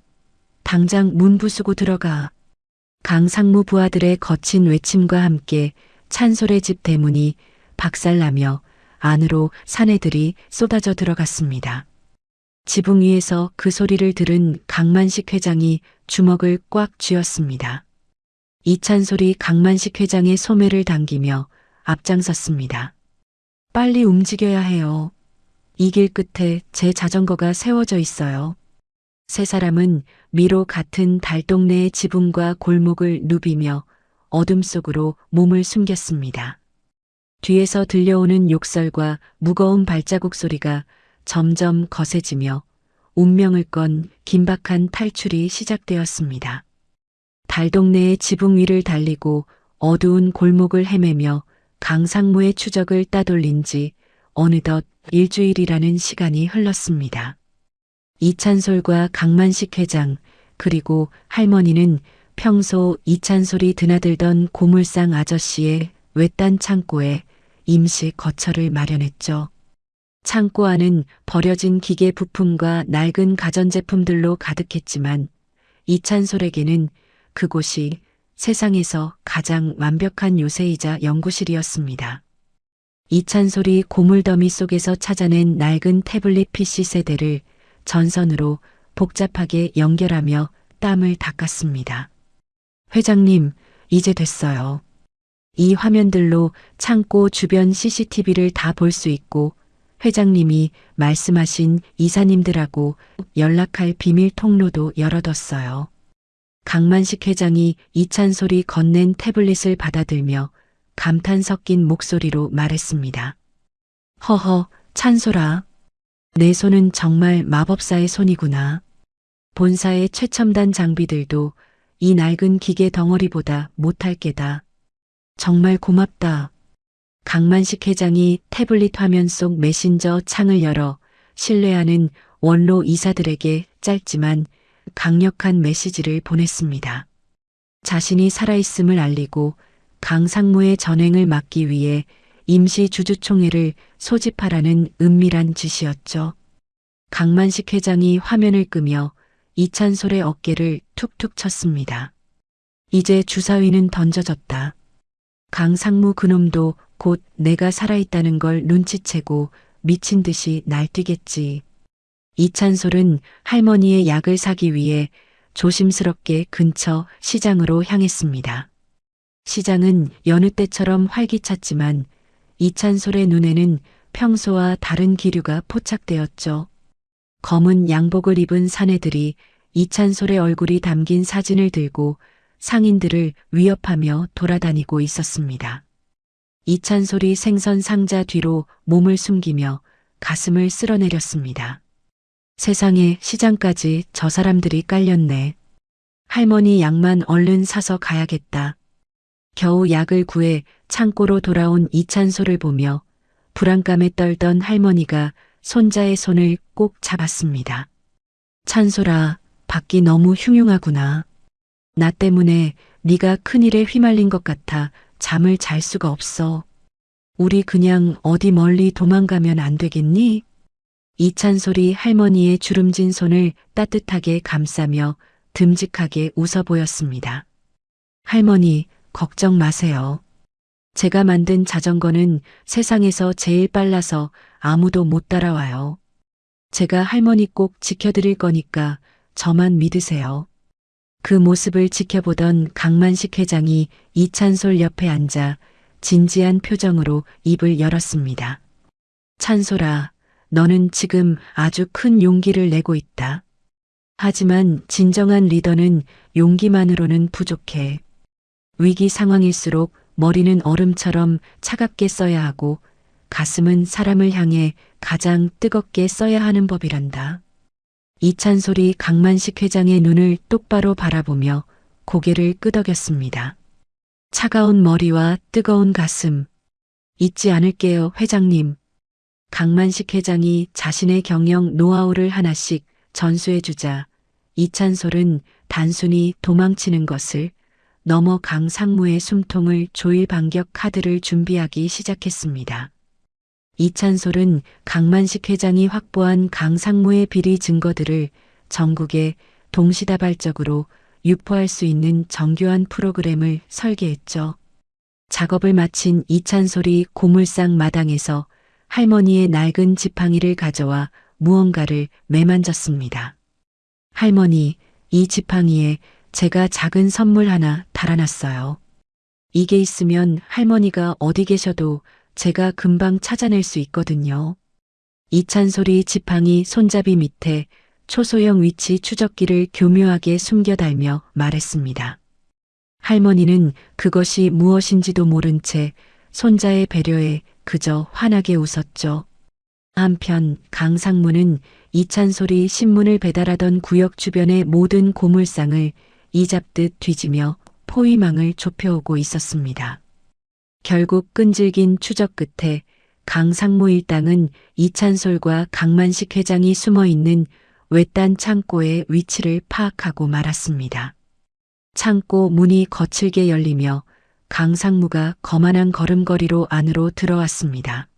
당장 문 부수고 들어가. 강 상무 부하들의 거친 외침과 함께 찬솔의 집 대문이 박살나며 안으로 사내들이 쏟아져 들어갔습니다. 지붕 위에서 그 소리를 들은 강만식 회장이 주먹을 꽉 쥐었습니다. 이찬솔이 강만식 회장의 소매를 당기며 앞장섰습니다. 빨리 움직여야 해요. 이 길 끝에 제 자전거가 세워져 있어요. 세 사람은 미로 같은 달동네의 지붕과 골목을 누비며 어둠 속으로 몸을 숨겼습니다. 뒤에서 들려오는 욕설과 무거운 발자국 소리가 점점 거세지며 운명을 건 긴박한 탈출이 시작되었습니다. 달동네의 지붕 위를 달리고 어두운 골목을 헤매며 강상무의 추적을 따돌린 지 어느덧 일주일이라는 시간이 흘렀습니다. 이찬솔과 강만식 회장 그리고 할머니는 평소 이찬솔이 드나들던 고물상 아저씨의 외딴 창고에 임시 거처를 마련했죠. 창고 안은 버려진 기계 부품과 낡은 가전제품들로 가득했지만 이찬솔에게는 그곳이 세상에서 가장 완벽한 요새이자 연구실이었습니다. 이찬솔이 고물더미 속에서 찾아낸 낡은 태블릿 PC 세대를 전선으로 복잡하게 연결하며 땀을 닦았습니다. 회장님, 이제 됐어요. 이 화면들로 창고 주변 CCTV를 다 볼 수 있고 회장님이 말씀하신 이사님들하고 연락할 비밀 통로도 열어뒀어요. 강만식 회장이 이찬솔이 건넨 태블릿을 받아들며 감탄 섞인 목소리로 말했습니다. 허허, 찬솔아. 내 손은 정말 마법사의 손이구나. 본사의 최첨단 장비들도 이 낡은 기계 덩어리보다 못할 게다. 정말 고맙다. 강만식 회장이 태블릿 화면 속 메신저 창을 열어 신뢰하는 원로 이사들에게 짧지만 강력한 메시지를 보냈습니다. 자신이 살아있음을 알리고 강 상무의 전횡을 막기 위해 임시 주주총회를 소집하라는 은밀한 지시였죠. 강만식 회장이 화면을 끄며 이찬솔의 어깨를 툭툭 쳤습니다. 이제 주사위는 던져졌다. 강 상무 그놈도 곧 내가 살아있다는 걸 눈치채고 미친 듯이 날뛰겠지. 이찬솔은 할머니의 약을 사기 위해 조심스럽게 근처 시장으로 향했습니다. 시장은 여느 때처럼 활기찼지만 이찬솔의 눈에는 평소와 다른 기류가 포착되었죠. 검은 양복을 입은 사내들이 이찬솔의 얼굴이 담긴 사진을 들고 상인들을 위협하며 돌아다니고 있었습니다. 이찬솔이 생선 상자 뒤로 몸을 숨기며 가슴을 쓸어내렸습니다. 세상에 시장까지 저 사람들이 깔렸네. 할머니 약만 얼른 사서 가야겠다. 겨우 약을 구해 창고로 돌아온 이찬솔을 보며 불안감에 떨던 할머니가 손자의 손을 꼭 잡았습니다. 찬솔아, 밖이 너무 흉흉하구나. 나 때문에 네가 큰일에 휘말린 것 같아 잠을 잘 수가 없어. 우리 그냥 어디 멀리 도망가면 안 되겠니? 이찬솔이 할머니의 주름진 손을 따뜻하게 감싸며 듬직하게 웃어 보였습니다. 할머니, 걱정 마세요. 제가 만든 자전거는 세상에서 제일 빨라서 아무도 못 따라와요. 제가 할머니 꼭 지켜드릴 거니까 저만 믿으세요. 그 모습을 지켜보던 강만식 회장이 이찬솔 옆에 앉아 진지한 표정으로 입을 열었습니다. 찬솔아, 너는 지금 아주 큰 용기를 내고 있다. 하지만 진정한 리더는 용기만으로는 부족해. 위기 상황일수록 머리는 얼음처럼 차갑게 써야 하고 가슴은 사람을 향해 가장 뜨겁게 써야 하는 법이란다. 이찬솔이 강만식 회장의 눈을 똑바로 바라보며 고개를 끄덕였습니다. 차가운 머리와 뜨거운 가슴. 잊지 않을게요, 회장님. 강만식 회장이 자신의 경영 노하우를 하나씩 전수해주자 이찬솔은 단순히 도망치는 것을 넘어 강상무의 숨통을 조일 반격 카드를 준비하기 시작했습니다. 이찬솔은 강만식 회장이 확보한 강상무의 비리 증거들을 전국에 동시다발적으로 유포할 수 있는 정교한 프로그램을 설계했죠. 작업을 마친 이찬솔이 고물상 마당에서 할머니의 낡은 지팡이를 가져와 무언가를 매만졌습니다. 할머니, 이 지팡이에 제가 작은 선물 하나 달아놨어요. 이게 있으면 할머니가 어디 계셔도 제가 금방 찾아낼 수 있거든요. 이찬솔이 지팡이 손잡이 밑에 초소형 위치 추적기를 교묘하게 숨겨달며 말했습니다. 할머니는 그것이 무엇인지도 모른 채 손자의 배려에 그저 환하게 웃었죠. 한편 강상무는 이찬솔이 신문을 배달하던 구역 주변의 모든 고물상을 이잡듯 뒤지며 포위망을 좁혀오고 있었습니다. 결국 끈질긴 추적 끝에 강상무 일당은 이찬솔과 강만식 회장이 숨어있는 외딴 창고의 위치를 파악하고 말았습니다. 창고 문이 거칠게 열리며 강상무가 거만한 걸음걸이로 안으로 들어왔습니다.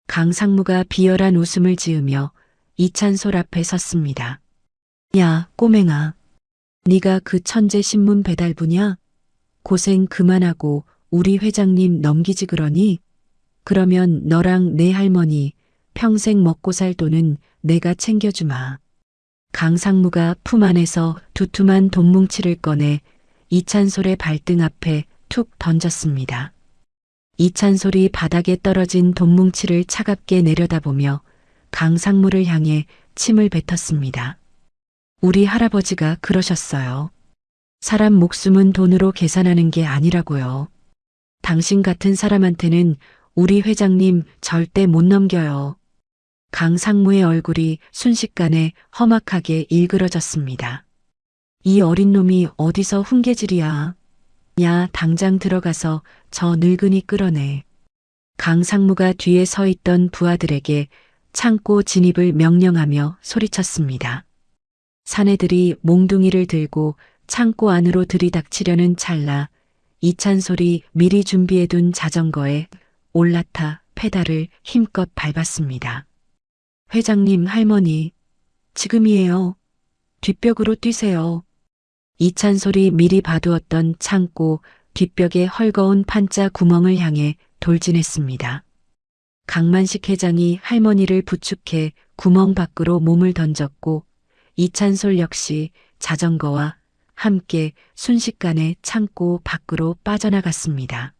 강상무가 비열한 웃음을 지으며 이찬솔 앞에 섰습니다. 야, 꼬맹아. 네가 그 천재 신문 배달부냐? 고생 그만하고 우리 회장님 넘기지 그러니? 그러면 너랑 내 할머니 평생 먹고 살 돈은 내가 챙겨주마. 강상무가 품 안에서 두툼한 돈뭉치를 꺼내 이찬솔의 발등 앞에 툭 던졌습니다. 이찬솔이 바닥에 떨어진 돈뭉치를 차갑게 내려다보며 강상무를 향해 침을 뱉었습니다. 우리 할아버지가 그러셨어요. 사람 목숨은 돈으로 계산하는 게 아니라고요. 당신 같은 사람한테는 우리 회장님 절대 못 넘겨요. 강상무의 얼굴이 순식간에 험악하게 일그러졌습니다. 이 어린 놈이 어디서 훈계질이야. 야, 당장 들어가서 저 늙은이 끌어내. 강상무가 뒤에 서 있던 부하들에게 창고 진입을 명령하며 소리쳤습니다. 사내들이 몽둥이를 들고 창고 안으로 들이닥치려는 찰나 이찬솔이 미리 준비해둔 자전거에 올라타 페달을 힘껏 밟았습니다. 회장님, 할머니, 지금이에요. 뒷벽으로 뛰세요. 이찬솔이 미리 봐두었던 창고 뒷벽의 헐거운 판자 구멍을 향해 돌진했습니다. 강만식 회장이 할머니를 부축해 구멍 밖으로 몸을 던졌고 이찬솔 역시 자전거와 함께 순식간에 창고 밖으로 빠져나갔습니다.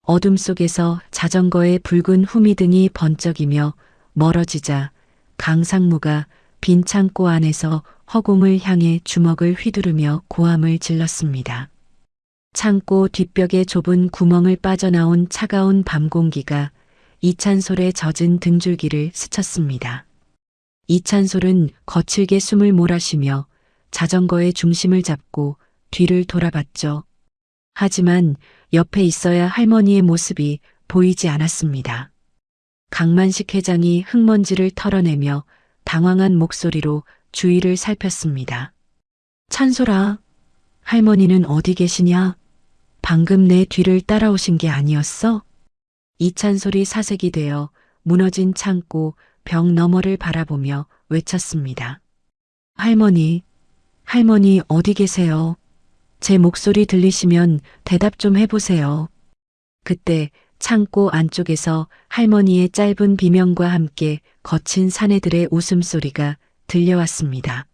어둠 속에서 자전거의 붉은 후미등이 번쩍이며 멀어지자 강상무가 빈 창고 안에서 허공을 향해 주먹을 휘두르며 고함을 질렀습니다. 창고 뒷벽의 좁은 구멍을 빠져나온 차가운 밤 공기가 이찬솔의 젖은 등줄기를 스쳤습니다. 이찬솔은 거칠게 숨을 몰아쉬며 자전거의 중심을 잡고 뒤를 돌아봤죠. 하지만 옆에 있어야 할머니의 모습이 보이지 않았습니다. 강만식 회장이 흙먼지를 털어내며 당황한 목소리로 주위를 살폈습니다. 찬솔아, 할머니는 어디 계시냐? 방금 내 뒤를 따라오신 게 아니었어? 이찬솔이 사색이 되어 무너진 창고 벽 너머를 바라보며 외쳤습니다. 할머니, 할머니 어디 계세요? 제 목소리 들리시면 대답 좀 해보세요. 그때 창고 안쪽에서 할머니의 짧은 비명과 함께 거친 사내들의 웃음소리가 들려왔습니다.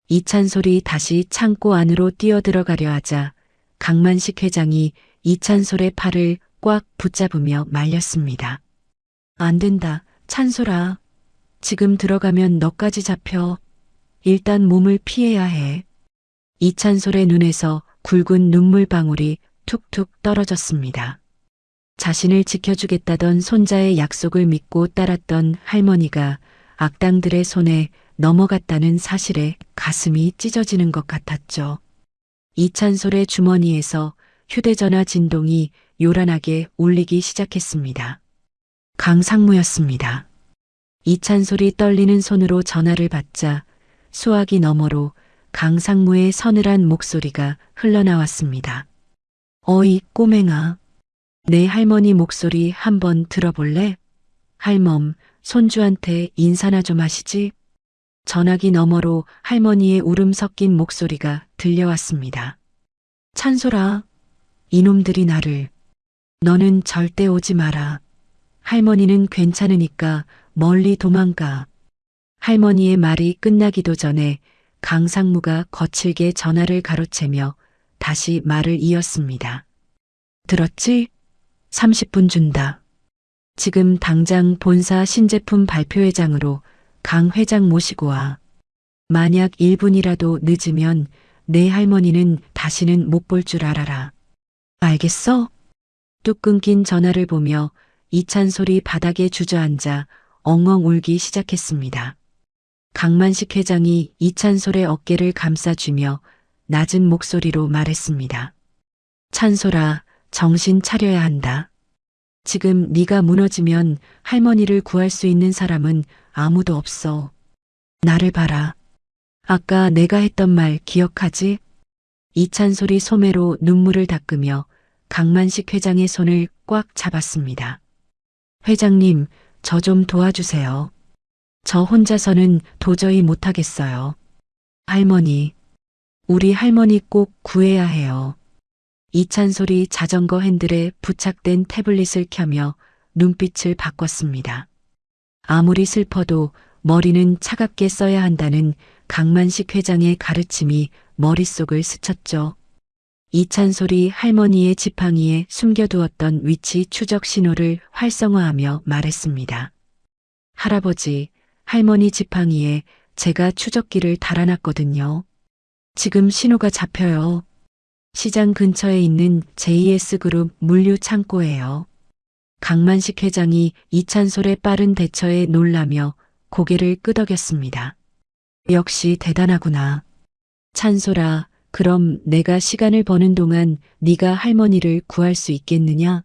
이찬솔이 다시 창고 안으로 뛰어들어가려 하자 강만식 회장이 이찬솔의 팔을 꽉 붙잡으며 말렸습니다. 안 된다, 찬솔아. 지금 들어가면 너까지 잡혀. 일단 몸을 피해야 해. 이찬솔의 눈에서 굵은 눈물방울이 툭툭 떨어졌습니다. 자신을 지켜주겠다던 손자의 약속을 믿고 따랐던 할머니가 악당들의 손에 넘어갔다는 사실에 가슴이 찢어지는 것 같았죠. 이찬솔의 주머니에서 휴대전화 진동이 요란하게 울리기 시작했습니다. 강상무였습니다. 이찬솔이 떨리는 손으로 전화를 받자 수화기 너머로 강상무의 서늘한 목소리가 흘러나왔습니다. 어이 꼬맹아, 내 할머니 목소리 한번 들어볼래? 할멈, 손주한테 인사나 좀 하시지? 전화기 너머로 할머니의 울음 섞인 목소리가 들려왔습니다. 찬솔아, 이놈들이 나를. 너는 절대 오지 마라. 할머니는 괜찮으니까 멀리 도망가. 할머니의 말이 끝나기도 전에 강상무가 거칠게 전화를 가로채며 다시 말을 이었습니다. 들었지? 30분 준다. 지금 당장 본사 신제품 발표회장으로 강 회장 모시고 와. 만약 1분이라도 늦으면 내 할머니는 다시는 못 볼 줄 알아라. 알겠어? 뚝 끊긴 전화를 보며 이찬솔이 바닥에 주저앉아 엉엉 울기 시작했습니다. 강만식 회장이 이찬솔의 어깨를 감싸주며 낮은 목소리로 말했습니다. 찬솔아, 정신 차려야 한다. 지금 네가 무너지면 할머니를 구할 수 있는 사람은 아무도 없어. 나를 봐라. 아까 내가 했던 말 기억하지? 이찬솔이 소매로 눈물을 닦으며 강만식 회장의 손을 꽉 잡았습니다. 회장님, 저 좀 도와주세요. 저 혼자서는 도저히 못하겠어요. 할머니, 우리 할머니 꼭 구해야 해요. 이찬솔이 자전거 핸들에 부착된 태블릿을 켜며 눈빛을 바꿨습니다. 아무리 슬퍼도 머리는 차갑게 써야 한다는 강만식 회장의 가르침이 머릿속을 스쳤죠. 이찬솔이 할머니의 지팡이에 숨겨두었던 위치 추적 신호를 활성화하며 말했습니다. 할아버지, 할머니 지팡이에 제가 추적기를 달아놨거든요. 지금 신호가 잡혀요. 시장 근처에 있는 JS그룹 물류 창고예요. 강만식 회장이 이찬솔의 빠른 대처에 놀라며 고개를 끄덕였습니다. 역시 대단하구나. 찬솔아, 그럼 내가 시간을 버는 동안 네가 할머니를 구할 수 있겠느냐?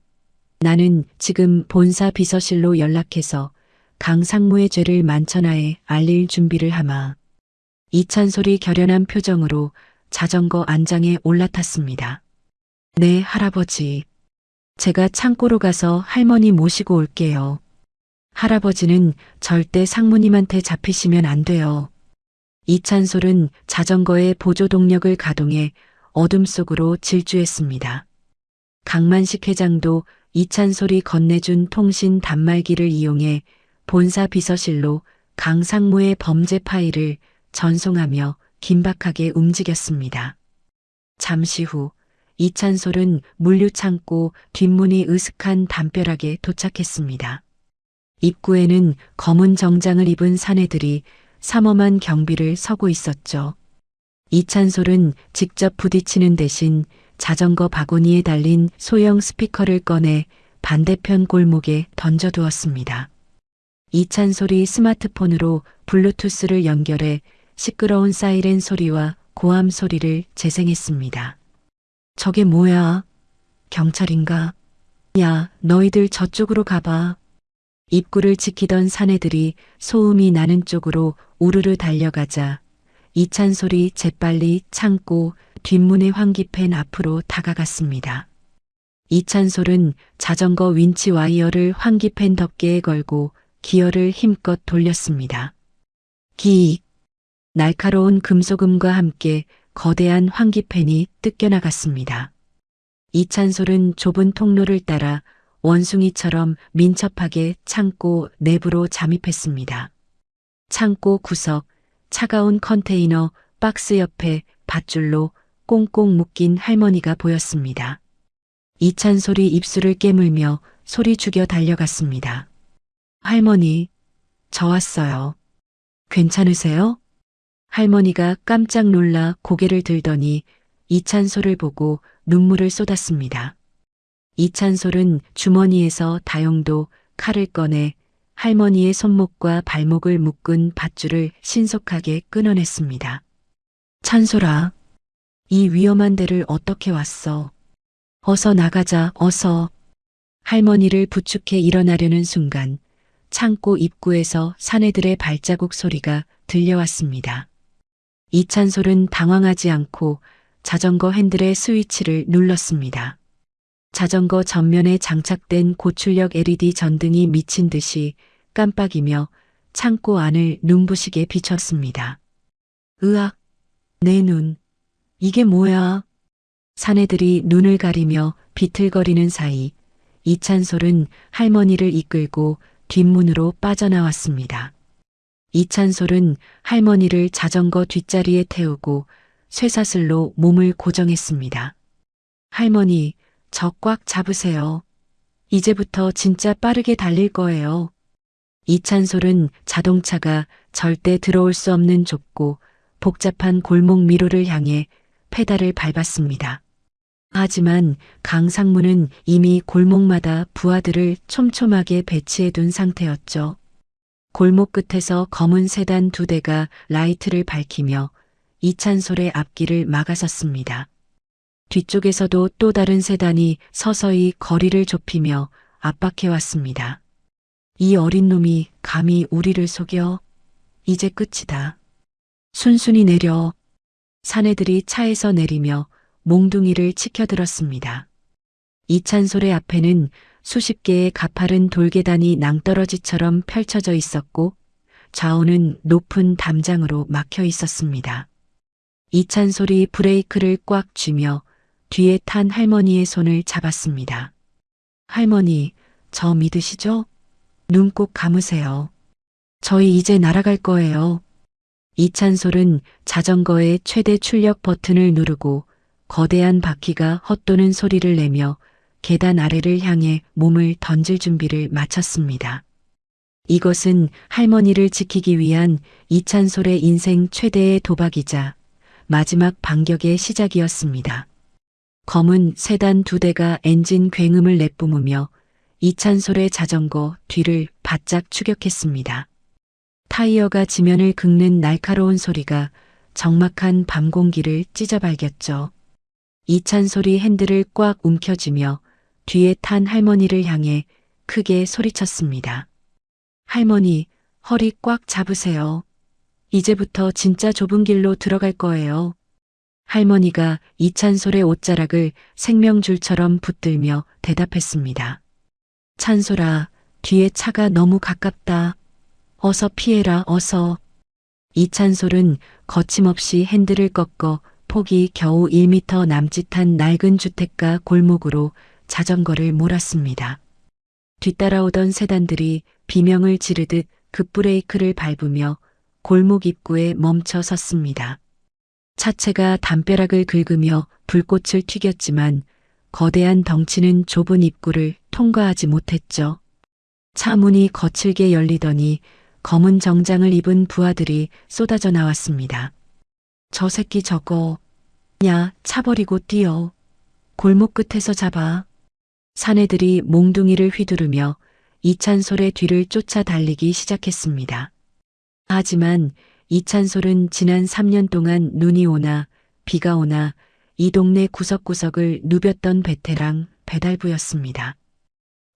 나는 지금 본사 비서실로 연락해서 강상무의 죄를 만천하에 알릴 준비를 하마. 이찬솔이 결연한 표정으로 자전거 안장에 올라탔습니다. 네, 할아버지. 제가 창고로 가서 할머니 모시고 올게요. 할아버지는 절대 상무님한테 잡히시면 안 돼요. 이찬솔은 자전거의 보조 동력을 가동해 어둠 속으로 질주했습니다. 강만식 회장도 이찬솔이 건네준 통신 단말기를 이용해 본사 비서실로 강상무의 범죄 파일을 전송하며 긴박하게 움직였습니다. 잠시 후 이찬솔은 물류창고 뒷문이 으슥한 담벼락에 도착했습니다. 입구에는 검은 정장을 입은 사내들이 삼엄한 경비를 서고 있었죠. 이찬솔은 직접 부딪히는 대신 자전거 바구니에 달린 소형 스피커를 꺼내 반대편 골목에 던져두었습니다. 이찬솔이 스마트폰으로 블루투스를 연결해 시끄러운 사이렌 소리와 고함 소리를 재생했습니다. 저게 뭐야? 경찰인가? 야, 너희들 저쪽으로 가봐. 입구를 지키던 사내들이 소음이 나는 쪽으로 우르르 달려가자 이찬솔이 재빨리 창고 뒷문의 환기팬 앞으로 다가갔습니다. 이찬솔은 자전거 윈치 와이어를 환기팬 덮개에 걸고 기어를 힘껏 돌렸습니다. 기익! 날카로운 금속음과 함께 거대한 환기팬이 뜯겨나갔습니다. 이찬솔은 좁은 통로를 따라 원숭이처럼 민첩하게 창고 내부로 잠입했습니다. 창고 구석, 차가운 컨테이너 박스 옆에 밧줄로 꽁꽁 묶인 할머니가 보였습니다. 이찬솔이 입술을 깨물며 소리 죽여 달려갔습니다. 할머니, 저 왔어요. 괜찮으세요? 할머니가 깜짝 놀라 고개를 들더니 이찬솔을 보고 눈물을 쏟았습니다. 이찬솔은 주머니에서 다용도 칼을 꺼내 할머니의 손목과 발목을 묶은 밧줄을 신속하게 끊어냈습니다. 찬솔아, 이 위험한 데를 어떻게 왔어? 어서 나가자, 어서. 할머니를 부축해 일어나려는 순간 창고 입구에서 사내들의 발자국 소리가 들려왔습니다. 이찬솔은 당황하지 않고 자전거 핸들의 스위치를 눌렀습니다. 자전거 전면에 장착된 고출력 LED 전등이 미친 듯이 깜빡이며 창고 안을 눈부시게 비췄습니다. 으악, 내 눈. 이게 뭐야? 사내들이 눈을 가리며 비틀거리는 사이 이찬솔은 할머니를 이끌고 뒷문으로 빠져나왔습니다. 이찬솔은 할머니를 자전거 뒷자리에 태우고 쇠사슬로 몸을 고정했습니다. 할머니, 저 꽉 잡으세요. 이제부터 진짜 빠르게 달릴 거예요. 이찬솔은 자동차가 절대 들어올 수 없는 좁고 복잡한 골목 미로를 향해 페달을 밟았습니다. 하지만 강상무는 이미 골목마다 부하들을 촘촘하게 배치해둔 상태였죠. 골목 끝에서 검은 세단 2대가 라이트를 밝히며 이찬솔의 앞길을 막아섰습니다. 뒤쪽에서도 또 다른 세단이 서서히 거리를 좁히며 압박해왔습니다. 이 어린 놈이 감히 우리를 속여? 이제 끝이다. 순순히 내려. 사내들이 차에서 내리며 몽둥이를 치켜들었습니다. 이찬솔의 앞에는 수십 개의 가파른 돌계단이 낭떠러지처럼 펼쳐져 있었고 좌우는 높은 담장으로 막혀 있었습니다. 이찬솔이 브레이크를 꽉 쥐며 뒤에 탄 할머니의 손을 잡았습니다. 할머니, 저 믿으시죠? 눈 꼭 감으세요. 저희 이제 날아갈 거예요. 이찬솔은 자전거의 최대 출력 버튼을 누르고 거대한 바퀴가 헛도는 소리를 내며 계단 아래를 향해 몸을 던질 준비를 마쳤습니다. 이것은 할머니를 지키기 위한 이찬솔의 인생 최대의 도박이자 마지막 반격의 시작이었습니다. 검은 세단 2대가 엔진 굉음을 내뿜으며 이찬솔의 자전거 뒤를 바짝 추격했습니다. 타이어가 지면을 긁는 날카로운 소리가 적막한 밤 공기를 찢어발겼죠. 이찬솔이 핸들을 꽉 움켜쥐며 뒤에 탄 할머니를 향해 크게 소리쳤습니다. 할머니, 허리 꽉 잡으세요. 이제부터 진짜 좁은 길로 들어갈 거예요. 할머니가 이찬솔의 옷자락을 생명줄처럼 붙들며 대답했습니다. 찬솔아, 뒤에 차가 너무 가깝다. 어서 피해라, 어서. 이찬솔은 거침없이 핸들을 꺾어 폭이 겨우 1m 남짓한 낡은 주택가 골목으로 자전거를 몰았습니다. 뒤따라오던 세단들이 비명을 지르듯 급브레이크를 밟으며 골목 입구에 멈춰 섰습니다. 차체가 담벼락을 긁으며 불꽃을 튀겼지만 거대한 덩치는 좁은 입구를 통과하지 못했죠. 차 문이 거칠게 열리더니 검은 정장을 입은 부하들이 쏟아져 나왔습니다. 저 새끼 저거. 야, 차 버리고 뛰어. 골목 끝에서 잡아. 사내들이 몽둥이를 휘두르며 이찬솔의 뒤를 쫓아 달리기 시작했습니다. 하지만 이찬솔은 지난 3년 동안 눈이 오나 비가 오나 이 동네 구석구석을 누볐던 베테랑 배달부였습니다.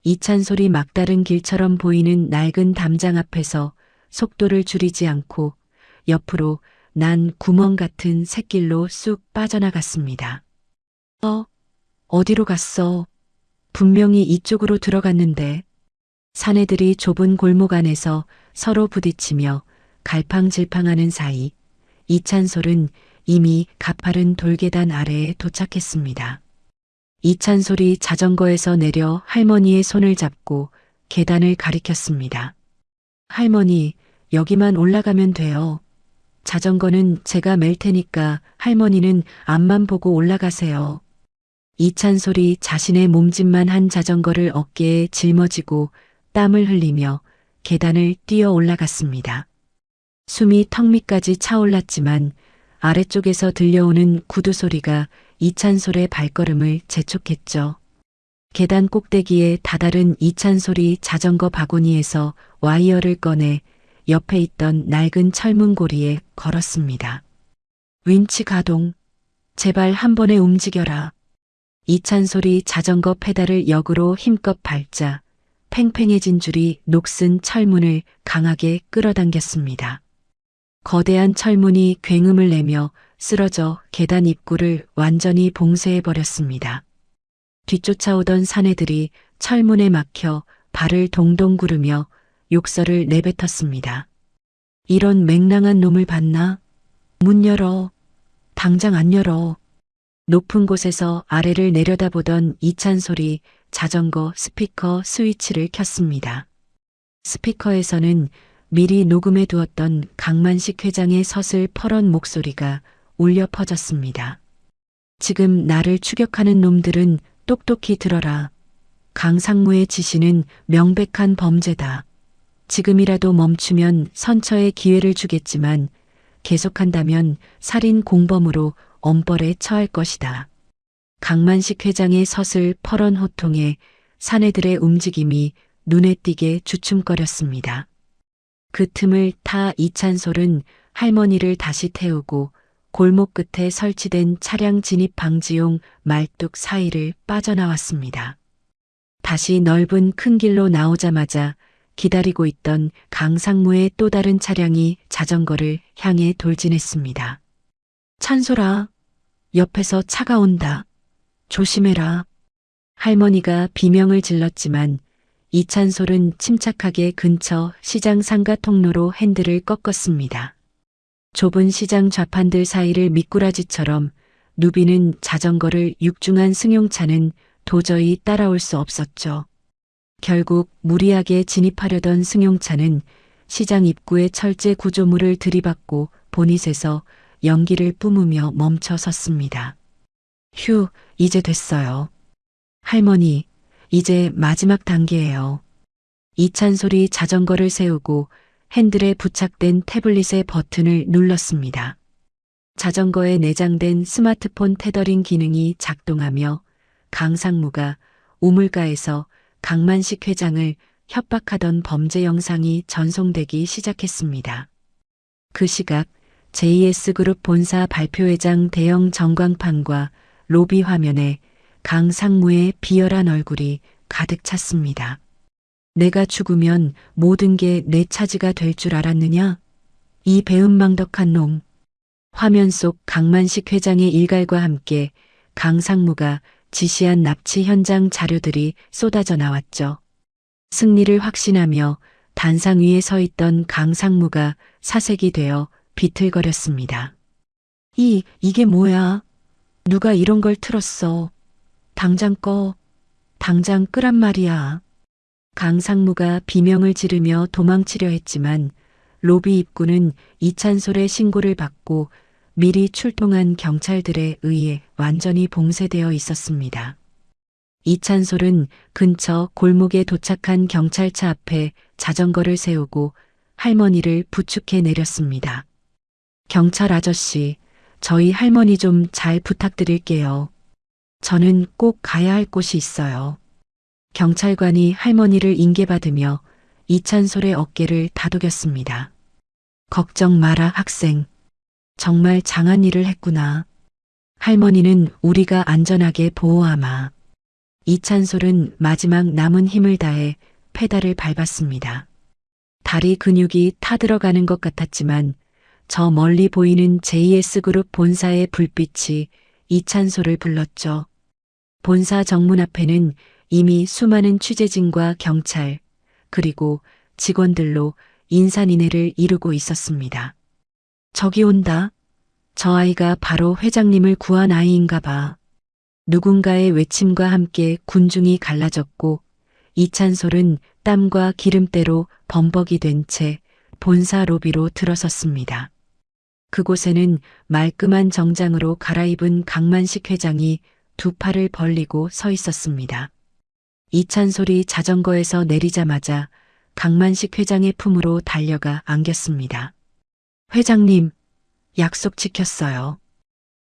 이찬솔이 막다른 길처럼 보이는 낡은 담장 앞에서 속도를 줄이지 않고 옆으로 난 구멍 같은 샛길로 쑥 빠져나갔습니다. 어디로 갔어? 분명히 이쪽으로 들어갔는데. 사내들이 좁은 골목 안에서 서로 부딪히며 갈팡질팡하는 사이 이찬솔은 이미 가파른 돌계단 아래에 도착했습니다. 이찬솔이 자전거에서 내려 할머니의 손을 잡고 계단을 가리켰습니다. 할머니, 여기만 올라가면 돼요. 자전거는 제가 맬 테니까 할머니는 앞만 보고 올라가세요. 이찬솔이 자신의 몸짓만 한 자전거를 어깨에 짊어지고 땀을 흘리며 계단을 뛰어 올라갔습니다. 숨이 턱 밑까지 차올랐지만 아래쪽에서 들려오는 구두 소리가 이찬솔의 발걸음을 재촉했죠. 계단 꼭대기에 다다른 이찬솔이 자전거 바구니에서 와이어를 꺼내 옆에 있던 낡은 철문고리에 걸었습니다. 윈치 가동. 제발 한 번에 움직여라. 이찬솔이 자전거 페달을 역으로 힘껏 밟자 팽팽해진 줄이 녹슨 철문을 강하게 끌어당겼습니다. 거대한 철문이 굉음을 내며 쓰러져 계단 입구를 완전히 봉쇄해버렸습니다. 뒤쫓아오던 사내들이 철문에 막혀 발을 동동 구르며 욕설을 내뱉었습니다. 이런 맹랑한 놈을 봤나? 문 열어. 당장 안 열어. 높은 곳에서 아래를 내려다보던 이찬솔이 자전거 스피커 스위치를 켰습니다. 스피커에서는 미리 녹음해 두었던 강만식 회장의 서슬 퍼런 목소리가 울려 퍼졌습니다. 지금 나를 추격하는 놈들은 똑똑히 들어라. 강상무의 지시는 명백한 범죄다. 지금이라도 멈추면 선처의 기회를 주겠지만 계속한다면 살인 공범으로 엄벌에 처할 것이다. 강만식 회장의 서슬 퍼런 호통에 사내들의 움직임이 눈에 띄게 주춤거렸습니다. 그 틈을 타 이찬솔은 할머니를 다시 태우고 골목 끝에 설치된 차량 진입 방지용 말뚝 사이를 빠져나왔습니다. 다시 넓은 큰 길로 나오자마자 기다리고 있던 강상무의 또 다른 차량이 자전거를 향해 돌진했습니다. 찬솔아, 옆에서 차가 온다. 조심해라. 할머니가 비명을 질렀지만 이찬솔은 침착하게 근처 시장 상가 통로로 핸들을 꺾었습니다. 좁은 시장 좌판들 사이를 미꾸라지처럼 누비는 자전거를 육중한 승용차는 도저히 따라올 수 없었죠. 결국 무리하게 진입하려던 승용차는 시장 입구의 철제 구조물을 들이받고 보닛에서 연기를 뿜으며 멈춰 섰습니다. 휴, 이제 됐어요. 할머니, 이제 마지막 단계예요. 이찬솔이 자전거를 세우고 핸들에 부착된 태블릿의 버튼을 눌렀습니다. 자전거에 내장된 스마트폰 테더링 기능이 작동하며 강상무가 우물가에서 강만식 회장을 협박하던 범죄 영상이 전송되기 시작했습니다. 그 시각 JS그룹 본사 발표회장 대형 전광판과 로비 화면에 강상무의 비열한 얼굴이 가득 찼습니다. 내가 죽으면 모든 게 내 차지가 될 줄 알았느냐? 이 배은망덕한 놈. 화면 속 강만식 회장의 일갈과 함께 강상무가 지시한 납치 현장 자료들이 쏟아져 나왔죠. 승리를 확신하며 단상 위에 서 있던 강상무가 사색이 되어 비틀거렸습니다. 이게 뭐야? 누가 이런 걸 틀었어? 당장 꺼. 당장 끄란 말이야. 강상무가 비명을 지르며 도망치려 했지만 로비 입구는 이찬솔의 신고를 받고 미리 출동한 경찰들에 의해 완전히 봉쇄되어 있었습니다. 이찬솔은 근처 골목에 도착한 경찰차 앞에 자전거를 세우고 할머니를 부축해 내렸습니다. 경찰 아저씨, 저희 할머니 좀 잘 부탁드릴게요. 저는 꼭 가야 할 곳이 있어요. 경찰관이 할머니를 인계받으며 이찬솔의 어깨를 다독였습니다. 걱정 마라 학생. 정말 장한 일을 했구나. 할머니는 우리가 안전하게 보호하마. 이찬솔은 마지막 남은 힘을 다해 페달을 밟았습니다. 다리 근육이 타들어가는 것 같았지만 저 멀리 보이는 JS그룹 본사의 불빛이 이찬솔을 불렀죠. 본사 정문 앞에는 이미 수많은 취재진과 경찰, 그리고 직원들로 인산인해를 이루고 있었습니다. 저기 온다. 저 아이가 바로 회장님을 구한 아이인가 봐. 누군가의 외침과 함께 군중이 갈라졌고 이찬솔은 땀과 기름때로 범벅이 된 채 본사 로비로 들어섰습니다. 그곳에는 말끔한 정장으로 갈아입은 강만식 회장이 두 팔을 벌리고 서 있었습니다. 이찬솔이 자전거에서 내리자마자 강만식 회장의 품으로 달려가 안겼습니다. 회장님, 약속 지켰어요.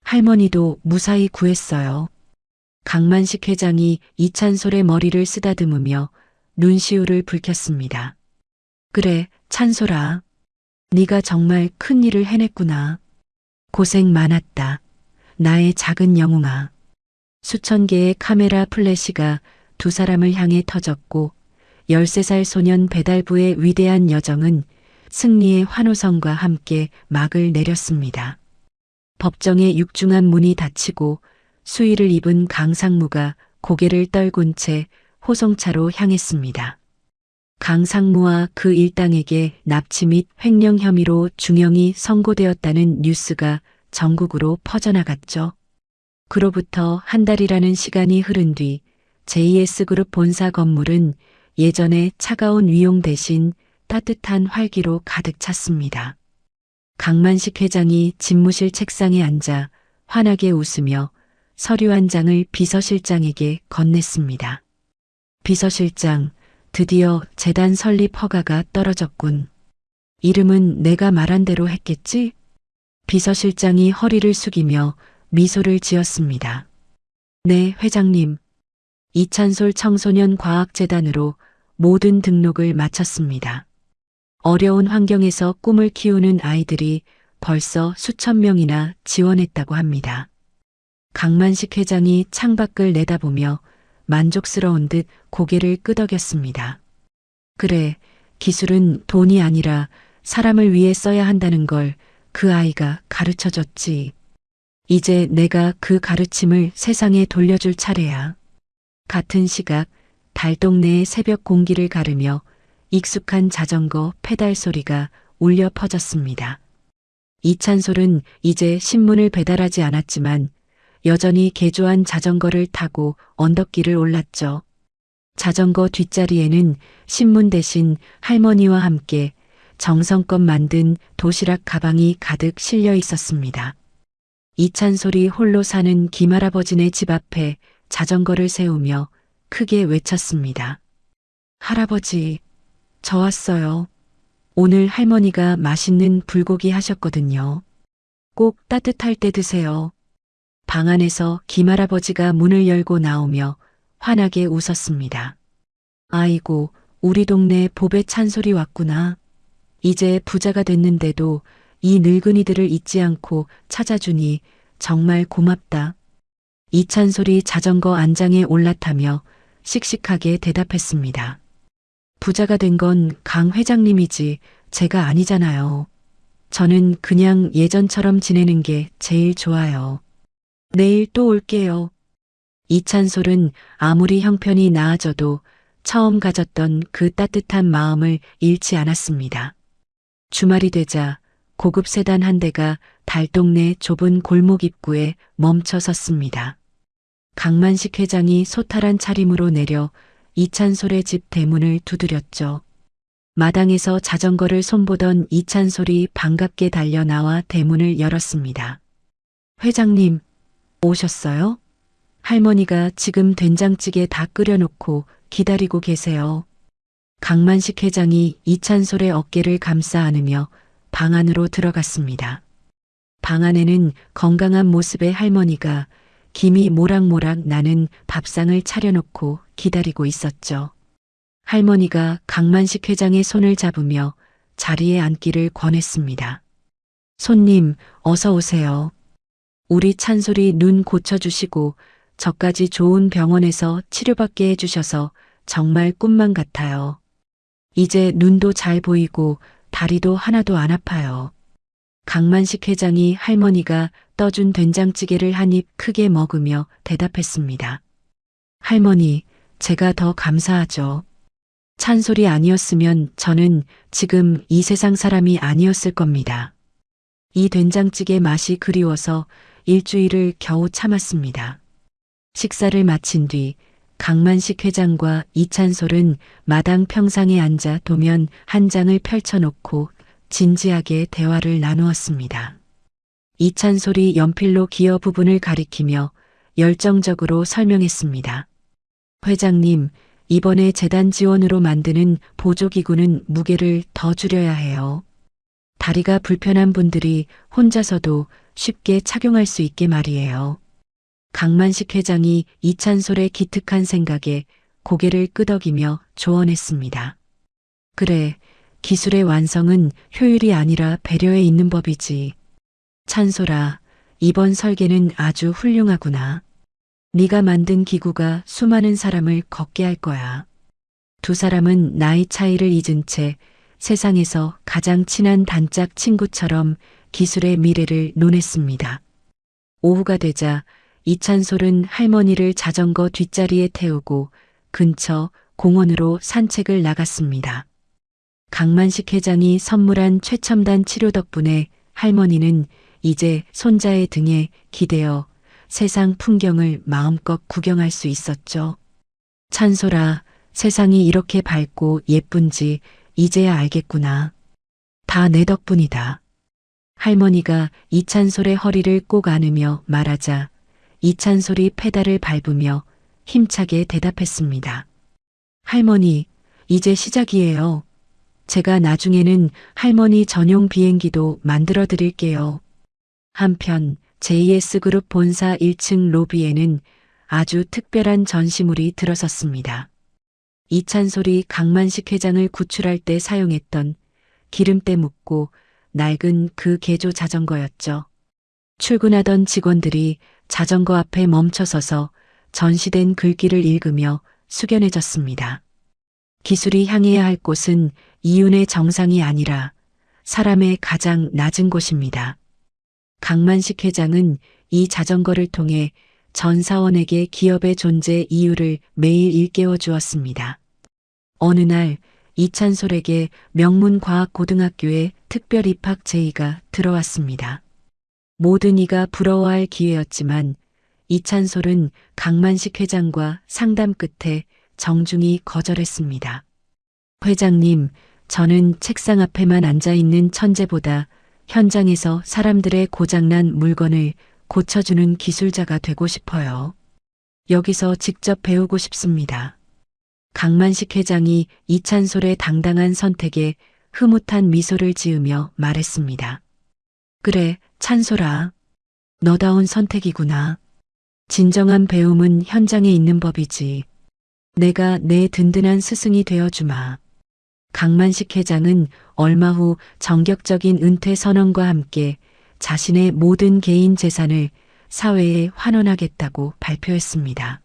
할머니도 무사히 구했어요. 강만식 회장이 이찬솔의 머리를 쓰다듬으며 눈시울을 붉혔습니다. 그래, 찬솔아. 네가 정말 큰일을 해냈구나. 고생 많았다. 나의 작은 영웅아. 수천 개의 카메라 플래시가 두 사람을 향해 터졌고 13살 소년 배달부의 위대한 여정은 승리의 환호성과 함께 막을 내렸습니다. 법정의 육중한 문이 닫히고 수의를 입은 강상무가 고개를 떨군 채 호송차로 향했습니다. 강상무와 그 일당에게 납치 및 횡령 혐의로 중형이 선고되었다는 뉴스가 전국으로 퍼져나갔죠. 그로부터 한 달이라는 시간이 흐른 뒤 JS그룹 본사 건물은 예전의 차가운 위용 대신 따뜻한 활기로 가득 찼습니다. 강만식 회장이 집무실 책상에 앉아 환하게 웃으며 서류 한 장을 비서실장에게 건넸습니다. 비서실장, 드디어 재단 설립 허가가 떨어졌군. 이름은 내가 말한 대로 했겠지? 비서실장이 허리를 숙이며 미소를 지었습니다. 네, 회장님. 이찬솔 청소년 과학재단으로 모든 등록을 마쳤습니다. 어려운 환경에서 꿈을 키우는 아이들이 벌써 수천 명이나 지원했다고 합니다. 강만식 회장이 창밖을 내다보며 만족스러운 듯 고개를 끄덕였습니다. 그래, 기술은 돈이 아니라 사람을 위해 써야 한다는 걸 그 아이가 가르쳐줬지. 이제 내가 그 가르침을 세상에 돌려줄 차례야. 같은 시각 달동네의 새벽 공기를 가르며 익숙한 자전거 페달 소리가 울려 퍼졌습니다. 이찬솔은 이제 신문을 배달하지 않았지만 여전히 개조한 자전거를 타고 언덕길을 올랐죠. 자전거 뒷자리에는 신문 대신 할머니와 함께 정성껏 만든 도시락 가방이 가득 실려 있었습니다. 이찬솔이 홀로 사는 김할아버지네 집 앞에 자전거를 세우며 크게 외쳤습니다. 할아버지, 저 왔어요. 오늘 할머니가 맛있는 불고기 하셨거든요. 꼭 따뜻할 때 드세요. 방 안에서 김할아버지가 문을 열고 나오며 환하게 웃었습니다. 아이고, 우리 동네 보배 찬솔이 왔구나. 이제 부자가 됐는데도 이 늙은이들을 잊지 않고 찾아주니 정말 고맙다. 이찬솔이 자전거 안장에 올라타며 씩씩하게 대답했습니다. 부자가 된 건 강 회장님이지 제가 아니잖아요. 저는 그냥 예전처럼 지내는 게 제일 좋아요. 내일 또 올게요. 이찬솔은 아무리 형편이 나아져도 처음 가졌던 그 따뜻한 마음을 잃지 않았습니다. 주말이 되자 고급 세단 한 대가 달동네 좁은 골목 입구에 멈춰 섰습니다. 강만식 회장이 소탈한 차림으로 내려 이찬솔의 집 대문을 두드렸죠. 마당에서 자전거를 손보던 이찬솔이 반갑게 달려 나와 대문을 열었습니다. 회장님, 오셨어요? 할머니가 지금 된장찌개 다 끓여놓고 기다리고 계세요. 강만식 회장이 이찬솔의 어깨를 감싸 안으며 방 안으로 들어갔습니다. 방 안에는 건강한 모습의 할머니가 김이 모락모락 나는 밥상을 차려놓고 기다리고 있었죠. 할머니가 강만식 회장의 손을 잡으며 자리에 앉기를 권했습니다. 손님, 어서 오세요. 우리 찬솔이 눈 고쳐주시고 저까지 좋은 병원에서 치료받게 해주셔서 정말 꿈만 같아요. 이제 눈도 잘 보이고 다리도 하나도 안 아파요. 강만식 회장이 할머니가 떠준 된장찌개를 한 입 크게 먹으며 대답했습니다. 할머니, 제가 더 감사하죠. 찬솔이 아니었으면 저는 지금 이 세상 사람이 아니었을 겁니다. 이 된장찌개 맛이 그리워서 일주일을 겨우 참았습니다. 식사를 마친 뒤 강만식 회장과 이찬솔은 마당 평상에 앉아 도면 한 장을 펼쳐놓고 진지하게 대화를 나누었습니다. 이찬솔이 연필로 기어 부분을 가리키며 열정적으로 설명했습니다. 회장님, 이번에 재단 지원으로 만드는 보조기구는 무게를 더 줄여야 해요. 다리가 불편한 분들이 혼자서도 쉽게 착용할 수 있게 말이에요. 강만식 회장이 이찬솔의 기특한 생각에 고개를 끄덕이며 조언했습니다. 그래, 기술의 완성은 효율이 아니라 배려에 있는 법이지. 찬솔아, 이번 설계는 아주 훌륭하구나. 네가 만든 기구가 수많은 사람을 걷게 할 거야. 두 사람은 나이 차이를 잊은 채 세상에서 가장 친한 단짝 친구처럼 기술의 미래를 논했습니다. 오후가 되자 이찬솔은 할머니를 자전거 뒷자리에 태우고 근처 공원으로 산책을 나갔습니다. 강만식 회장이 선물한 최첨단 치료 덕분에 할머니는 이제 손자의 등에 기대어 세상 풍경을 마음껏 구경할 수 있었죠. 찬솔아, 세상이 이렇게 밝고 예쁜지 이제야 알겠구나. 다 내 덕분이다. 할머니가 이찬솔의 허리를 꼭 안으며 말하자 이찬솔이 페달을 밟으며 힘차게 대답했습니다. 할머니, 이제 시작이에요. 제가 나중에는 할머니 전용 비행기도 만들어 드릴게요. 한편 JS그룹 본사 1층 로비에는 아주 특별한 전시물이 들어섰습니다. 이찬솔이 강만식 회장을 구출할 때 사용했던 기름때 묻고 낡은 그 개조 자전거였죠. 출근하던 직원들이 자전거 앞에 멈춰서서 전시된 글귀를 읽으며 숙연해졌습니다. 기술이 향해야 할 곳은 이윤의 정상이 아니라 사람의 가장 낮은 곳입니다. 강만식 회장은 이 자전거를 통해 전 사원에게 기업의 존재 이유를 매일 일깨워 주었습니다. 어느 날 이찬솔에게 명문과학고등학교에 특별 입학 제의가 들어왔습니다. 모든 이가 부러워할 기회였지만 이찬솔은 강만식 회장과 상담 끝에 정중히 거절했습니다. 회장님, 저는 책상 앞에만 앉아 있는 천재보다 현장에서 사람들의 고장난 물건을 고쳐주는 기술자가 되고 싶어요. 여기서 직접 배우고 싶습니다. 강만식 회장이 이찬솔의 당당한 선택에 흐뭇한 미소를 지으며 말했습니다. 그래, 찬솔아. 너다운 선택이구나. 진정한 배움은 현장에 있는 법이지. 내가 내 든든한 스승이 되어주마. 강만식 회장은 얼마 후 정격적인 은퇴 선언과 함께 자신의 모든 개인 재산을 사회에 환원하겠다고 발표했습니다.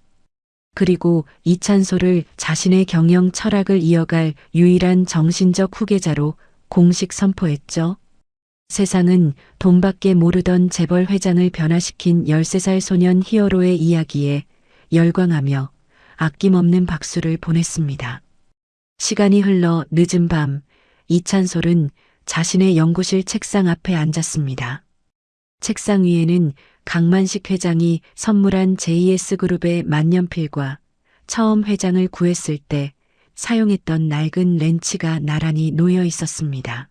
그리고 이찬솔을 자신의 경영 철학을 이어갈 유일한 정신적 후계자로 공식 선포했죠. 세상은 돈밖에 모르던 재벌 회장을 변화시킨 13살 소년 히어로의 이야기에 열광하며 아낌없는 박수를 보냈습니다. 시간이 흘러 늦은 밤, 이찬솔은 자신의 연구실 책상 앞에 앉았습니다. 책상 위에는 강만식 회장이 선물한 JS그룹의 만년필과 처음 회장을 구했을 때 사용했던 낡은 렌치가 나란히 놓여 있었습니다.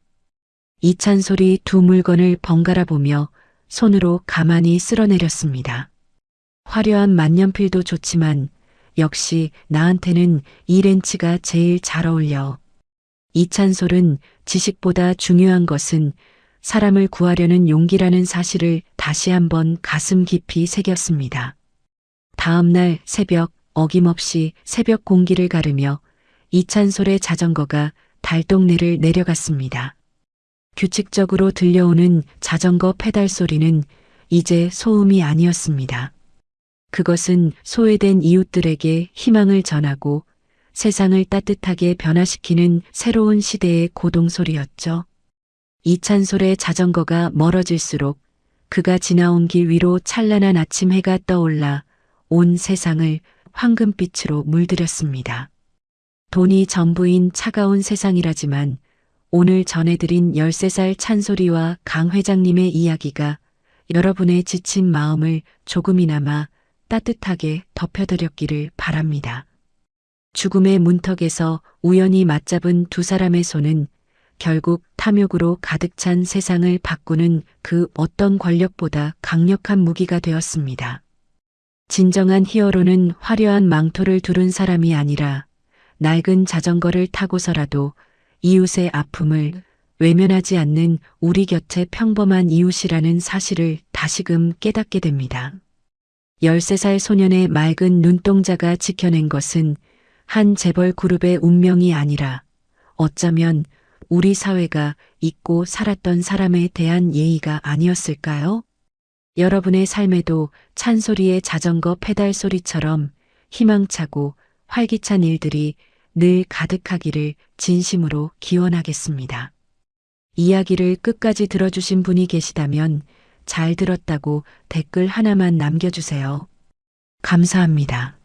이찬솔이 두 물건을 번갈아 보며 손으로 가만히 쓸어내렸습니다. 화려한 만년필도 좋지만 역시 나한테는 이 렌치가 제일 잘 어울려. 이찬솔은 지식보다 중요한 것은 사람을 구하려는 용기라는 사실을 다시 한번 가슴 깊이 새겼습니다. 다음 날 새벽 어김없이 새벽 공기를 가르며 이찬솔의 자전거가 달동네를 내려갔습니다. 규칙적으로 들려오는 자전거 페달 소리는 이제 소음이 아니었습니다. 그것은 소외된 이웃들에게 희망을 전하고 세상을 따뜻하게 변화시키는 새로운 시대의 고동소리였죠. 이찬솔의 자전거가 멀어질수록 그가 지나온 길 위로 찬란한 아침 해가 떠올라 온 세상을 황금빛으로 물들였습니다. 돈이 전부인 차가운 세상이라지만 오늘 전해드린 13살 찬소리와 강 회장님의 이야기가 여러분의 지친 마음을 조금이나마 따뜻하게 덮여드렸기를 바랍니다. 죽음의 문턱에서 우연히 맞잡은 두 사람의 손은 결국 탐욕으로 가득 찬 세상을 바꾸는 그 어떤 권력보다 강력한 무기가 되었습니다. 진정한 히어로는 화려한 망토를 두른 사람이 아니라 낡은 자전거를 타고서라도 이웃의 아픔을 외면하지 않는 우리 곁의 평범한 이웃이라는 사실을 다시금 깨닫게 됩니다. 13살 소년의 맑은 눈동자가 지켜낸 것은 한 재벌 그룹의 운명이 아니라 어쩌면 우리 사회가 잊고 살았던 사람에 대한 예의가 아니었을까요? 여러분의 삶에도 찬소리의 자전거 페달 소리처럼 희망차고 활기찬 일들이 늘 가득하기를 진심으로 기원하겠습니다. 이야기를 끝까지 들어주신 분이 계시다면 잘 들었다고 댓글 하나만 남겨주세요. 감사합니다.